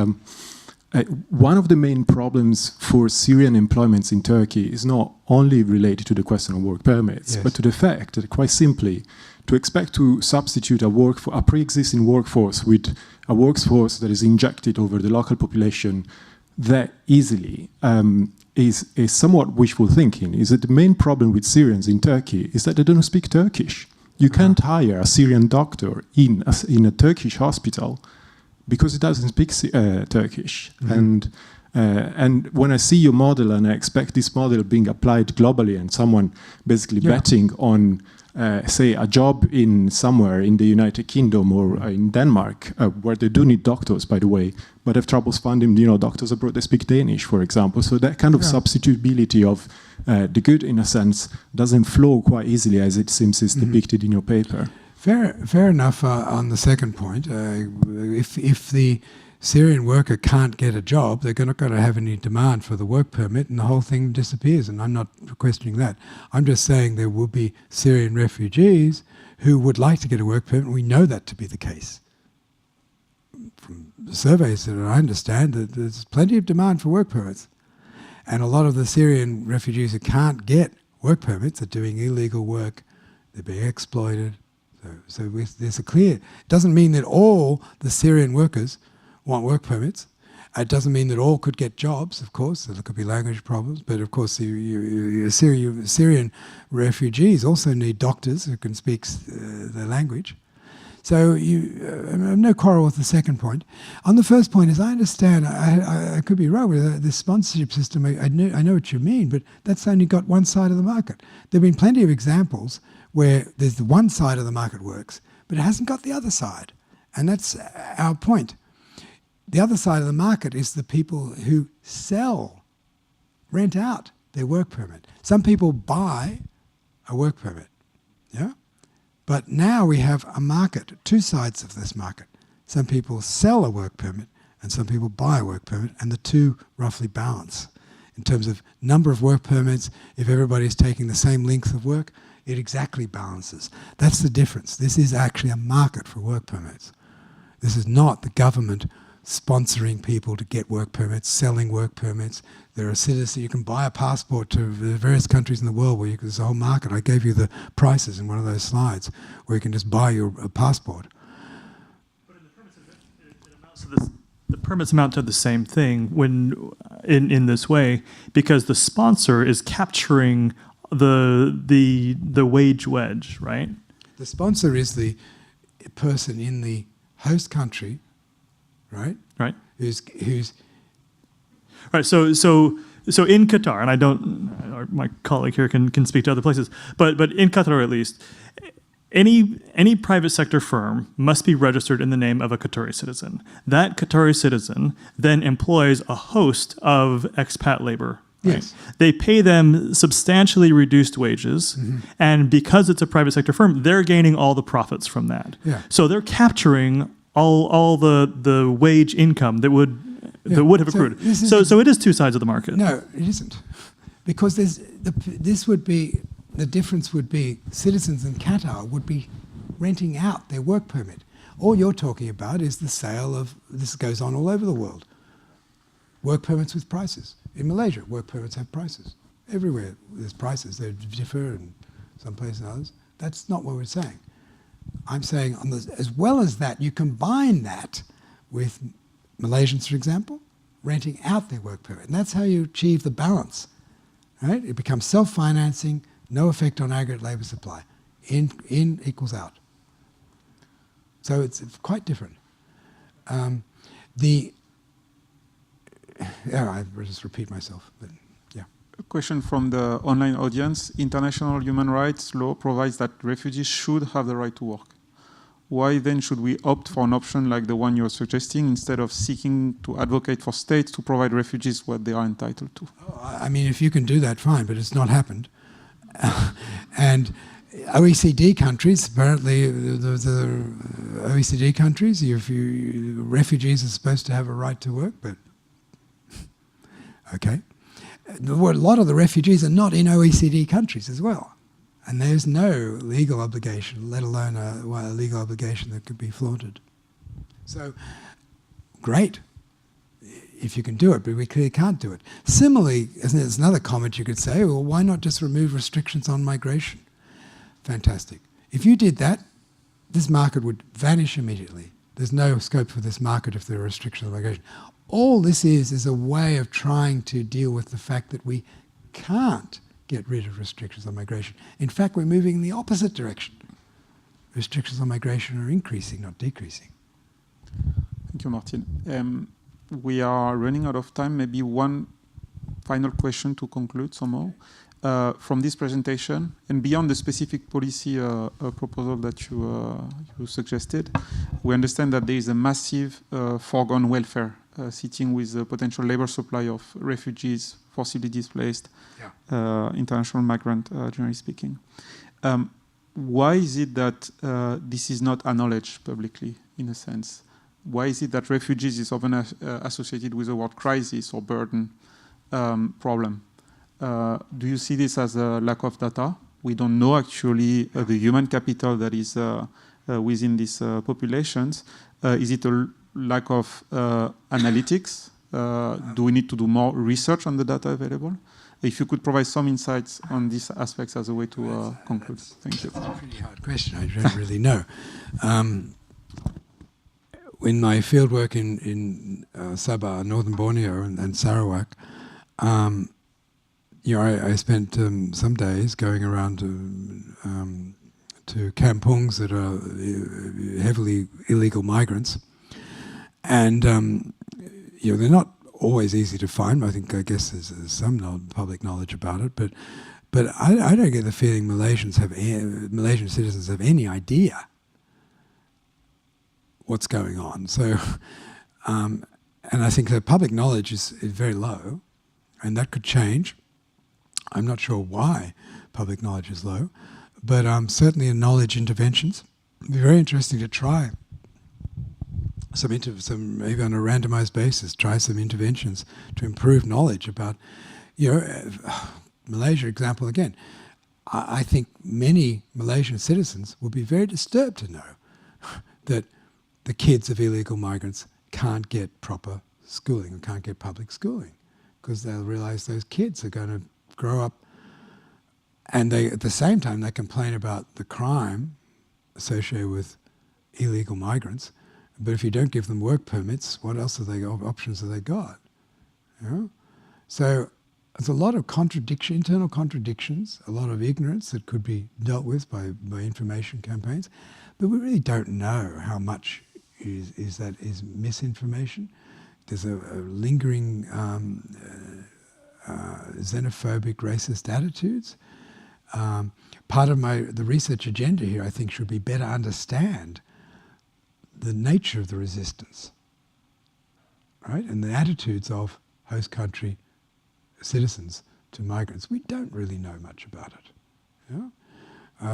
Speaker 7: One of the main problems for Syrian employments in Turkey is not only related to the question of work permits, but to the fact that, quite simply, to expect to substitute a pre-existing workforce with a workforce that is injected over the local population that easily is somewhat wishful thinking. Is that the main problem with Syrians in Turkey is that they don't speak Turkish. You can't hire a Syrian doctor in a Turkish hospital because it doesn't speak Turkish. And when I see your model and I expect this model being applied globally and someone basically betting on, say, a job in somewhere in the United Kingdom or in Denmark, where they do need doctors, by the way, but have troubles finding doctors abroad that speak Danish, for example. So that kind of substitutability of the good, in a sense, doesn't flow quite easily as it seems is depicted in your paper.
Speaker 2: Fair enough on the second point. If the Syrian worker can't get a job, they're not going to have any demand for the work permit, and the whole thing disappears. And I'm not questioning that. I'm just saying there will be Syrian refugees who would like to get a work permit. We know that to be the case. From the surveys that I understand, that there's plenty of demand for work permits. And a lot of the Syrian refugees who can't get work permits are doing illegal work. They're being exploited. So there's a clear... It doesn't mean that all the Syrian workers want work permits. It doesn't mean that all could get jobs, of course. There could be language problems. But, of course, Syrian refugees also need doctors who can speak the language. So I have no quarrel with the second point. On the first point, as I understand, I could be wrong with the sponsorship system. I know what you mean, but that's only got one side of the market. There have been plenty of examples where there's the one side of the market works, but it hasn't got the other side. And that's our point. The other side of the market is the people who rent out their work permit. Some people buy a work permit, But now we have a market, two sides of this market. Some people sell a work permit and some people buy a work permit, and the two roughly balance. In terms of number of work permits, if everybody's taking the same length of work, it exactly balances. That's the difference. This is actually a market for work permits. This is not the government sponsoring people to get work permits, selling work permits. There are citizens, you can buy a passport to the various countries in the world where there's a whole market. I gave you the prices in one of those slides where you can just buy your passport.
Speaker 5: But in the permits, it amounts to this, the permits amount to the same thing when in this way, because the sponsor is capturing the wage wedge, right?
Speaker 2: The sponsor is the person in the host country, right?
Speaker 5: Right.
Speaker 2: Who's
Speaker 5: right. So in Qatar, and I don't, or my colleague here can speak to other places, but in Qatar at least, any private sector firm must be registered in the name of a Qatari citizen. That Qatari citizen then employs a host of expat labor. Right?
Speaker 2: Yes.
Speaker 5: They pay them substantially reduced wages, and because it's a private sector firm, they're gaining all the profits from that.
Speaker 2: Yeah.
Speaker 5: So they're capturing all the wage income that would have accrued. So it is two sides of the market.
Speaker 2: No, it isn't, because the difference would be citizens in Qatar would be renting out their work permit. All you're talking about is the sale of, this goes on all over the world, work permits with prices. In Malaysia, work permits have prices. Everywhere there's prices. They differ in some places and others. That's not what we're saying. I'm saying, as well as that, you combine that with Malaysians, for example, renting out their work permit. And that's how you achieve the balance. Right? It becomes self-financing, no effect on aggregate labour supply. In equals out. So it's quite different. I just repeat myself, but yeah.
Speaker 3: A question from the online audience. International human rights law provides that refugees should have the right to work. Why then should we opt for an option like the one you're suggesting instead of seeking to advocate for states to provide refugees what they are entitled to?
Speaker 2: I mean, if you can do that, fine, but it's not happened. And OECD countries, apparently the OECD countries, refugees are supposed to have a right to work, but okay. A lot of the refugees are not in OECD countries as well. And there's no legal obligation, let alone a legal obligation that could be flaunted. So, great, if you can do it, but we clearly can't do it. Similarly, there's another comment you could say, well, why not just remove restrictions on migration? Fantastic. If you did that, this market would vanish immediately. There's no scope for this market if there are restrictions on migration. All this is a way of trying to deal with the fact that we can't get rid of restrictions on migration. In fact, we're moving in the opposite direction. Restrictions on migration are increasing, not decreasing.
Speaker 3: Thank you, Martin. We are running out of time. Maybe one final question to conclude somehow. From this presentation, and beyond the specific policy proposal that you suggested, we understand that there is a massive foregone welfare sitting with the potential labor supply of refugees, forcibly displaced, international migrant, generally speaking. Why is it that this is not acknowledged publicly, in a sense? Why is it that refugees is often associated with the word crisis or burden problem? Do you see this as a lack of data? We don't know actually the human capital that is within these populations. Is it a lack of analytics? Do we need to do more research on the data available? If you could provide some insights on these aspects as a way to conclude. Thank you.
Speaker 2: That's a pretty hard question. I don't really know. In my fieldwork in Sabah, northern Borneo, and Sarawak, I spent some days going around to kampungs that are heavily illegal migrants, and they're not always easy to find. I guess there's some public knowledge about it, but I don't get the feeling Malaysian citizens have any idea what's going on. So, and I think the public knowledge is very low, and that could change. I'm not sure why public knowledge is low, but certainly in knowledge interventions, it'd be very interesting to try some maybe on a randomized basis, try some interventions to improve knowledge about, Malaysia example again. I think many Malaysian citizens will be very disturbed to know that the kids of illegal migrants can't get proper schooling or can't get public schooling, because they'll realize those kids are going to grow up, and at the same time they complain about the crime associated with illegal migrants. But if you don't give them work permits, what else options have they got? So there's a lot of internal contradictions, a lot of ignorance that could be dealt with by information campaigns, but we really don't know how much is misinformation. There's a lingering xenophobic, racist attitudes. Part of the research agenda here, I think, should be better understand the nature of the resistance, right, and the attitudes of host country citizens to migrants. We don't really know much about it.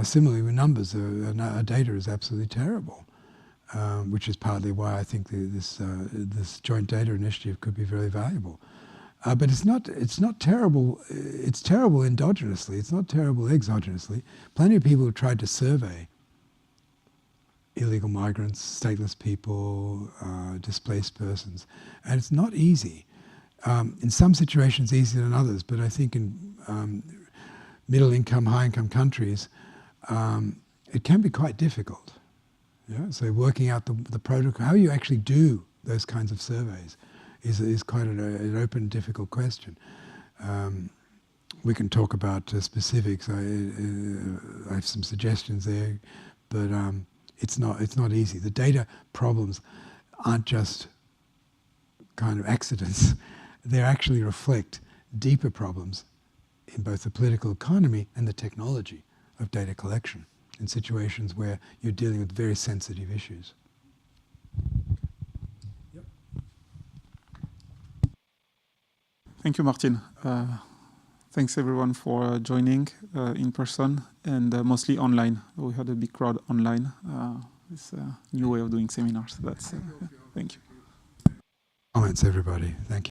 Speaker 2: Similarly, with numbers, our data is absolutely terrible, which is partly why I think this joint data initiative could be very valuable. But it's not terrible. It's terrible endogenously. It's not terrible exogenously. Plenty of people have tried to survey illegal migrants, stateless people, displaced persons, and it's not easy. In some situations, easier than others. But I think in middle-income, high-income countries, it can be quite difficult. So working out the protocol, how you actually do those kinds of surveys, is quite an open, difficult question. We can talk about specifics. I have some suggestions there, but it's not easy. The data problems aren't just kind of accidents. They actually reflect deeper problems in both the political economy and the technology of data collection in situations where you're dealing with very sensitive issues.
Speaker 3: Thank you, Martin. Thanks everyone for joining in person and mostly online. We had a big crowd online. It's a new way of doing seminars. That's thank you.
Speaker 2: Comments, everybody. Thank you.